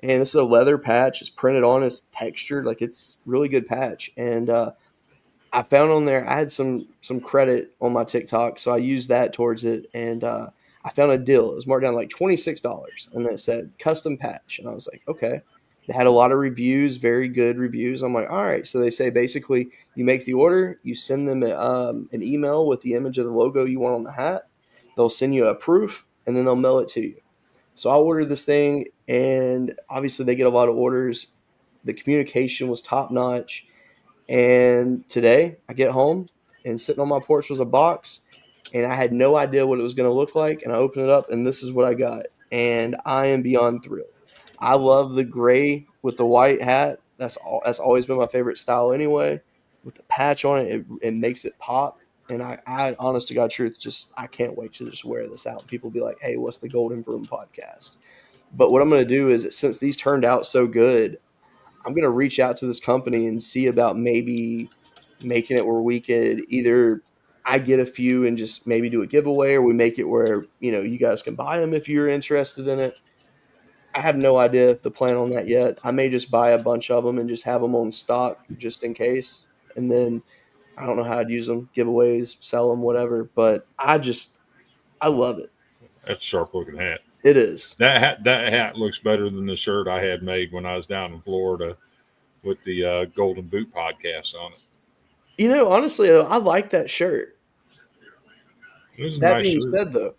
And this is a leather patch. It's printed on. It's textured. Like, it's really good patch. And I found on there, I had some credit on my TikTok, so I used that towards it. And I found a deal. It was marked down like $26. And it said custom patch. And I was like, okay. They had a lot of reviews, very good reviews. I'm like, all right. So they say basically you make the order, you send them an email with the image of the logo you want on the hat. They'll send you a proof, and then they'll mail it to you. So I ordered this thing, and obviously they get a lot of orders. The communication was top notch. And today I get home, and sitting on my porch was a box, and I had no idea what it was going to look like. And I opened it up, and this is what I got. And I am beyond thrilled. I love the gray with the white hat. That's always been my favorite style anyway. With the patch on it, it makes it pop. And I honest to God truth, I can't wait to just wear this out. People be like, hey, what's the Golden Broom podcast? But what I'm going to do is, since these turned out so good, I'm going to reach out to this company and see about maybe making it where we could either I get a few and just maybe do a giveaway, or we make it where, you guys can buy them if you're interested in it. I have no idea the plan on that yet. I may just buy a bunch of them and just have them on stock just in case. And then I don't know how I'd use them, giveaways, sell them, whatever. But I love it. That's a sharp looking hat. It is. That hat looks better than the shirt I had made when I was down in Florida with the Golden Boot podcast on it. Honestly, I like that shirt. That being said, though,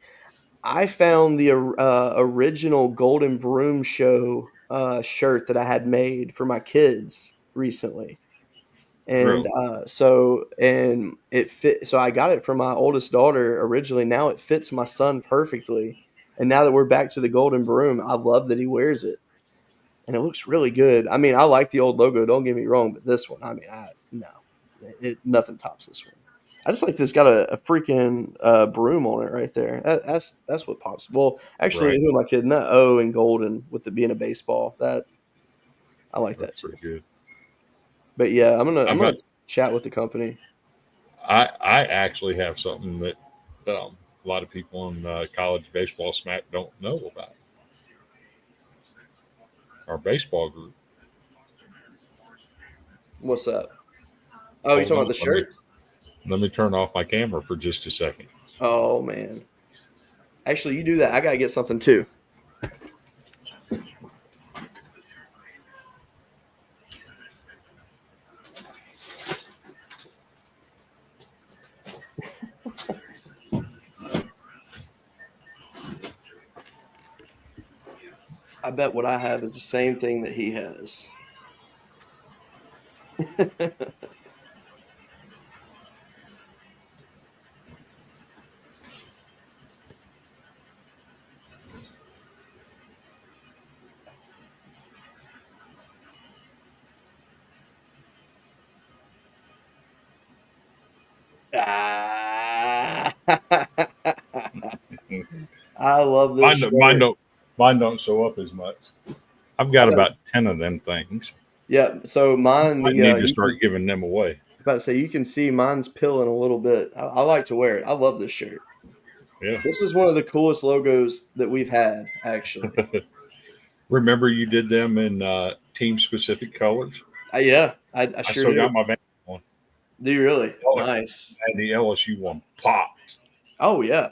I found the original Golden Broom show shirt that I had made for my kids recently. And really? It fit. So I got it from my oldest daughter originally. Now it fits my son perfectly. And now that we're back to the Golden Broom, I love that he wears it. And it looks really good. I mean, I like the old logo, don't get me wrong, but this one, nothing tops this one. I just like this got a freaking broom on it right there. That's what pops. Well, actually, Right. Who am I kidding? That O and golden with it being a baseball. That I like that too. Pretty good. But yeah, I'm gonna chat with the company. I actually have something that a lot of people in college baseball smack don't know about. Our baseball group. What's that? Oh, you talking about the shirts? Let me turn off my camera for just a second. Oh man. Actually, you do that. I gotta get something too. I bet what I have is the same thing that he has. I love this. Mine don't show up as much. I've got about 10 of them things. Yeah, so mine. I need to start giving them away. I was about to say, you can see mine's pilling a little bit. I like to wear it. I love this shirt. Yeah, this is one of the coolest logos that we've had, actually. Remember you did them in team-specific colors? Yeah, I sure still got my Vanderbilt one. Do you really? Oh, nice. And the LSU one popped. Oh, yeah.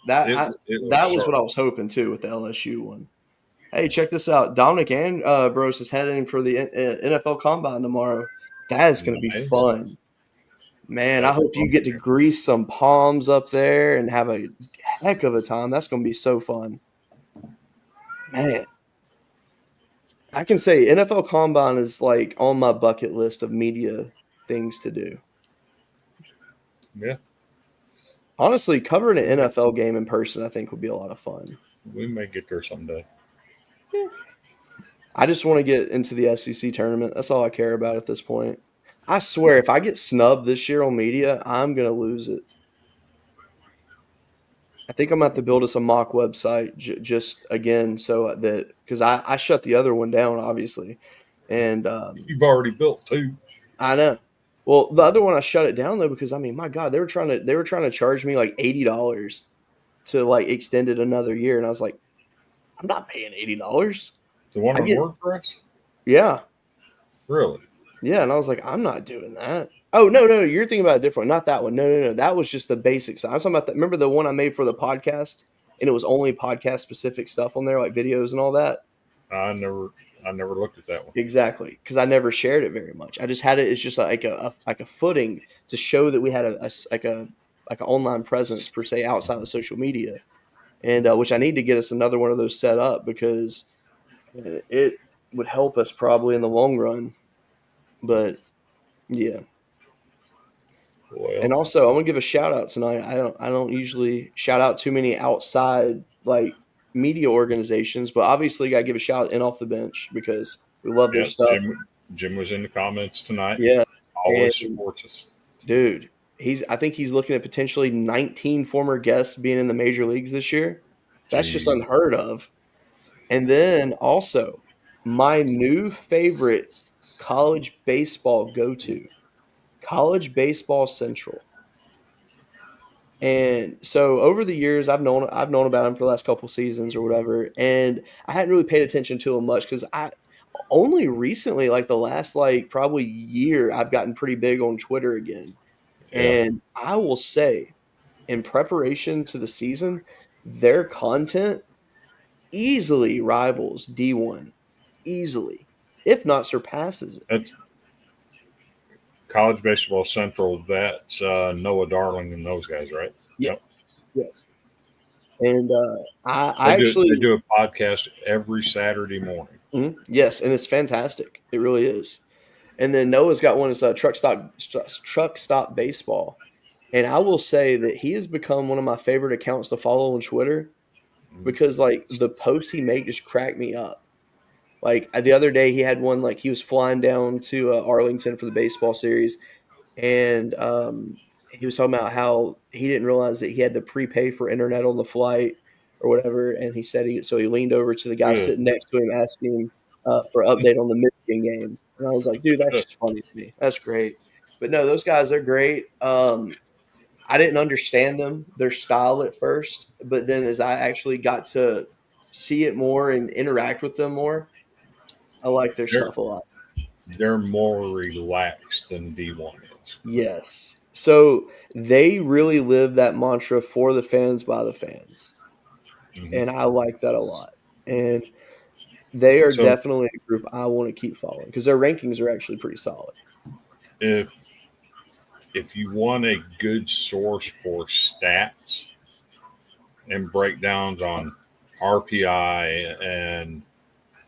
That was what I was hoping, too, with the LSU one. Hey, check this out. Dominic Ambrose is heading for the NFL Combine tomorrow. That is going to be fun. Man, I hope you get to grease some palms up there and have a heck of a time. That's going to be so fun. Man. I can say NFL Combine is like on my bucket list of media things to do. Yeah. Honestly, covering an NFL game in person, I think, would be a lot of fun. We may get there someday. Yeah. I just want to get into the SEC tournament. That's all I care about at this point. I swear, if I get snubbed this year on media, I'm going to lose it. I think I'm going to have to build us a mock website just again so that – because I shut the other one down, obviously. And you've already built two. I know. Well, the other one I shut it down though because my God, they were trying to charge me like $80 to like extend it another year, and I was like, I'm not paying $80. The one on WordPress? Yeah. Really? Yeah, and I was like, I'm not doing that. Oh no, you're thinking about a different one, not that one. No, that was just the basics. I'm talking about that. Remember the one I made for the podcast, and it was only podcast specific stuff on there, like videos and all that. I never looked at that one. Exactly, because I never shared it very much. I just had it as just like a footing to show that we had an online presence per se outside of social media, and which I need to get us another one of those set up because it would help us probably in the long run. But yeah. Well, and also, I want to give a shout out tonight. I don't usually shout out too many outside like media organizations, but obviously, I got to give a shout out in off the bench because We love their Yeah, stuff. Jim was in the comments tonight. Yeah. Always supports us. Dude, I think he's looking at potentially 19 former guests being in the major leagues this year. That's just unheard of. And then also, my new favorite college baseball go-to, College Baseball Central. And so over the years, I've known about him for the last couple seasons or whatever, and I hadn't really paid attention to him much because I only recently, like the last probably year, I've gotten pretty big on Twitter again. Yeah. And I will say, in preparation to the season, their content easily rivals D1, easily, if not surpasses it. That's College Baseball Central. That's Noah Darling and those guys, right? Yes. Yes. And They do a podcast every Saturday morning. Mm-hmm. Yes, and it's fantastic. It really is. And then Noah's got one. It's Truck Stop Baseball, and I will say that he has become one of my favorite accounts to follow on Twitter because like the posts he makes just crack me up. Like the other day, he had one like he was flying down to Arlington for the baseball series, and he was talking about how he didn't realize that he had to prepay for internet on the flight or whatever. And he said he leaned over to the guy sitting next to him, asking him for an update on the Michigan game. And I was like, dude, that's just funny to me. That's great. But no, those guys are great. I didn't understand their style at first, but then as I actually got to see it more and interact with them more, I like their stuff a lot. They're more relaxed than D1 is. Yes. So they really live that mantra for the fans by the fans. Mm-hmm. And I like that a lot. And they are definitely a group I want to keep following because their rankings are actually pretty solid. If you want a good source for stats and breakdowns on RPI and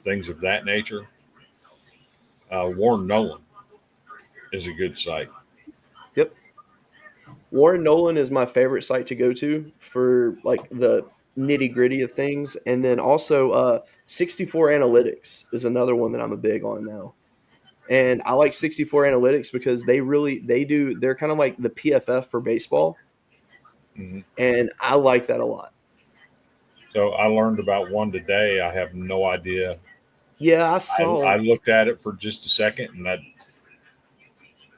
things of that nature, Warren Nolan is a good site. Yep. Warren Nolan is my favorite site to go to for like the nitty gritty of things. And then also 64 Analytics is another one that I'm a big on now. And I like 64 Analytics because they're kind of like the PFF for baseball. Mm-hmm. And I like that a lot. So I learned about one today. I have no idea. Yeah, I saw. I looked at it for just a second, and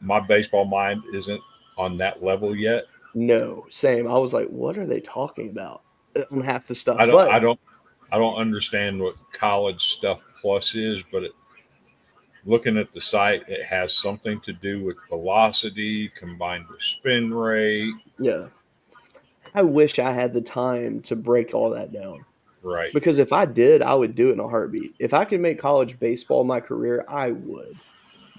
my baseball mind isn't on that level yet. No, same. I was like, what are they talking about on half the stuff? I don't understand what college stuff plus is, but looking at the site, it has something to do with velocity combined with spin rate. Yeah. I wish I had the time to break all that down. Right. Because if I did, I would do it in a heartbeat. If I could make college baseball my career, I would.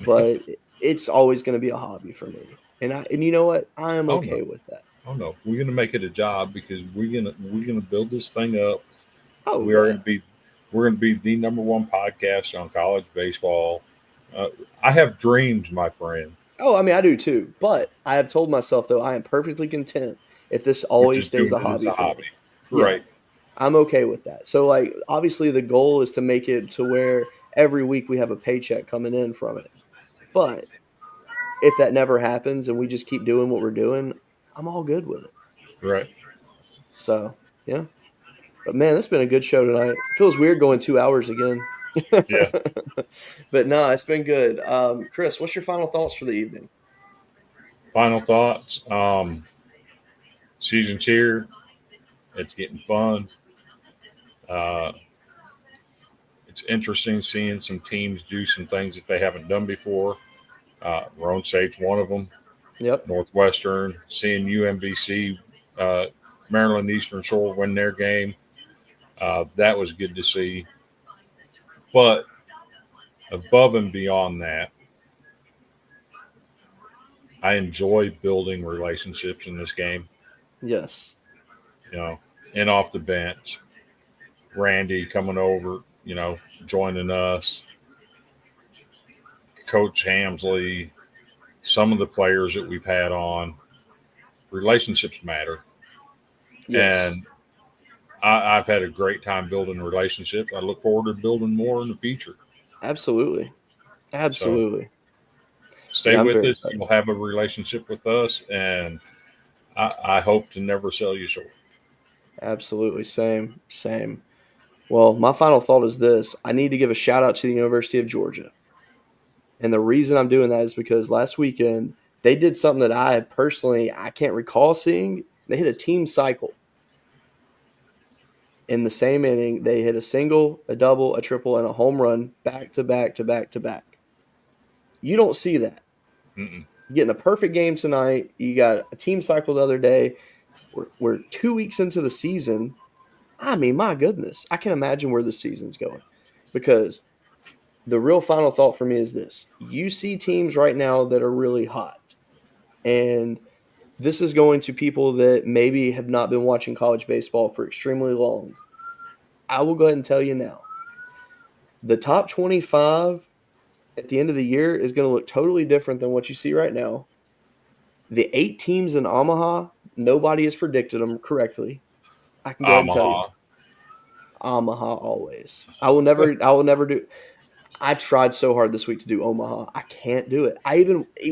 But it's always going to be a hobby for me. And you know what? I am okay with that. Oh no, we're going to make it a job because we're going to build this thing up. Oh, we're going to be the number one podcast on college baseball. I have dreams, my friend. Oh, I mean, I do too. But I have told myself though, I am perfectly content if this always stays a hobby for me. Right. Yeah, I'm okay with that. So like, obviously the goal is to make it to where every week we have a paycheck coming in from it. But if that never happens and we just keep doing what we're doing, I'm all good with it. Right. So, yeah. But man, this has been a good show tonight. It feels weird going 2 hours again. Yeah. But no, it's been good. Chris, what's your final thoughts for the evening? Final thoughts. Season's here. It's getting fun. It's interesting seeing some teams do some things that they haven't done before. Roane State's one of them. Yep. Northwestern, seeing UMBC, Maryland Eastern Shore win their game. That was good to see. But above and beyond that, I enjoy building relationships in this game. Yes. You know, and off the bench, Randy coming over, you know, joining us, Coach Hamsley, some of the players that we've had on. Relationships matter. Yes. And I've had a great time building relationships. I look forward to building more in the future. Absolutely. Absolutely. Stay Yeah, I'm with very us. excited. You'll have a relationship with us, and I hope to never sell you short. Absolutely. Same. Well, my final thought is this. I need to give a shout out to the University of Georgia. And the reason I'm doing that is because last weekend they did something that I can't recall seeing. They hit a team cycle. In the same inning, they hit a single, a double, a triple, and a home run back to back to back to back. You don't see that. Mm-mm. You're getting a perfect game tonight. You got a team cycle the other day. We're 2 weeks into the season. I mean, my goodness, I can imagine where the season's going. Because the real final thought for me is this. You see teams right now that are really hot. And this is going to people that maybe have not been watching college baseball for extremely long. I will go ahead and tell you now. The top 25 at the end of the year is going to look totally different than what you see right now. The 8 teams in Omaha, nobody has predicted them correctly. I can go ahead and tell you. Omaha always. I will never do. I tried so hard this week to do Omaha. I can't do it.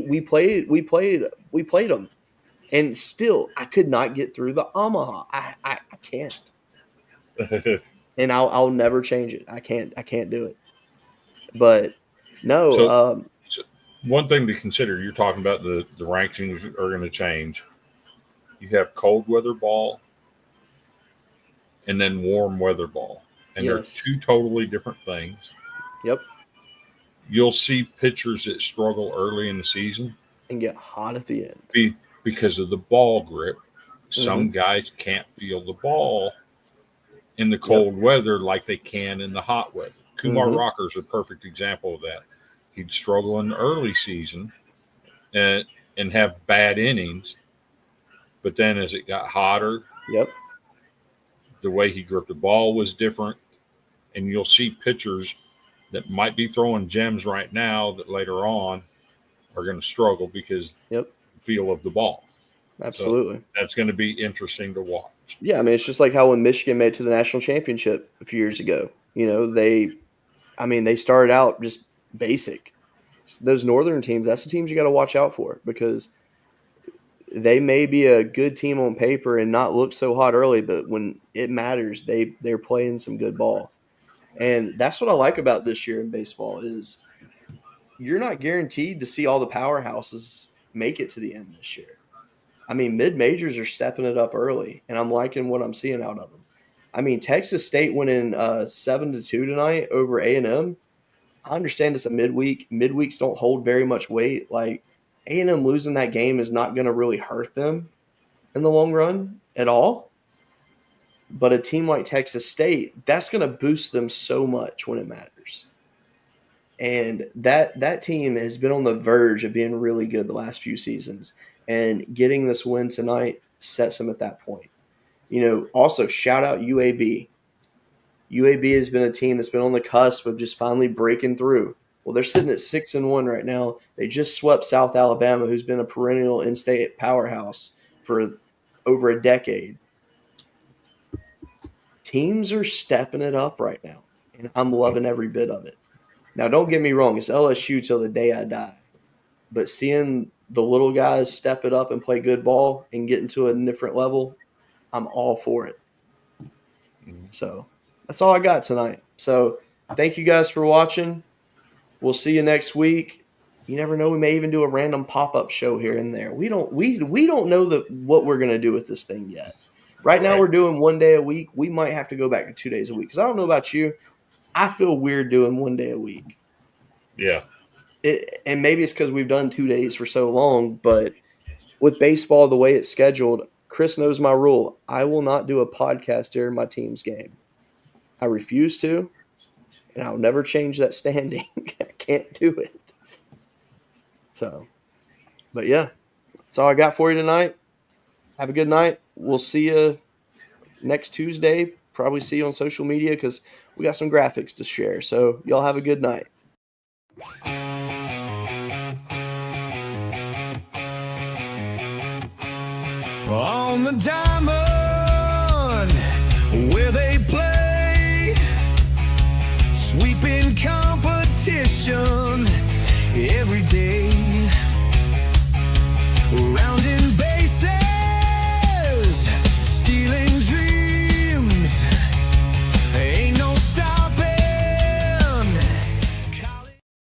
We played them, and still I could not get through the Omaha. I can't, and I'll never change it. I can't do it. But no, So one thing to consider, you're talking about the rankings are going to change. You have cold weather ball and then warm weather ball. And yes. they're two totally different things. Yep. You'll see pitchers that struggle early in the season and get hot at the end. Because of the ball grip. Some guys can't feel the ball in the cold weather like they can in the hot weather. Kumar Rocker's a perfect example of that. He'd struggle in the early season and have bad innings. But then as it got hotter, the way he gripped the ball was different. And you'll see pitchers that might be throwing gems right now that later on are going to struggle because the feel of the ball. Absolutely. So that's going to be interesting to watch. Yeah, I mean, it's just like how when Michigan made it to the national championship a few years ago. You know, they started out just basic. Those northern teams, that's the teams you got to watch out for because they may be a good team on paper and not look so hot early, but when it matters, they're playing some good ball. And that's what I like about this year in baseball is you're not guaranteed to see all the powerhouses make it to the end this year. I mean, mid-majors are stepping it up early, and I'm liking what I'm seeing out of them. I mean, Texas State went in 7-2 tonight over A&M. I understand it's a midweek. Midweeks don't hold very much weight. Like, A&M losing that game is not going to really hurt them in the long run at all. But a team like Texas State, that's going to boost them so much when it matters. And that team has been on the verge of being really good the last few seasons. And getting this win tonight sets them at that point. You know, also shout out UAB. UAB has been a team that's been on the cusp of just finally breaking through. Well, they're sitting at 6-1 right now. They just swept South Alabama, who's been a perennial in-state powerhouse for over a decade. Teams are stepping it up right now, and I'm loving every bit of it. Now, don't get me wrong. It's LSU till the day I die. But seeing the little guys step it up and play good ball and get into a different level, I'm all for it. So that's all I got tonight. So thank you guys for watching. We'll see you next week. You never know. We may even do a random pop-up show here and there. We don't know what we're going to do with this thing yet. Right now we're doing 1 day a week. We might have to go back to 2 days a week because I don't know about you. I feel weird doing 1 day a week. Yeah. And maybe it's because we've done 2 days for so long, but with baseball, the way it's scheduled, Chris knows my rule. I will not do a podcast during my team's game. I refuse to, and I'll never change that standing. I can't do it. So, but yeah, that's all I got for you tonight. Have a good night. We'll see you next Tuesday. Probably see you on social media because we got some graphics to share. So y'all have a good night. On the diamond where they play, sweeping competition. competition every day.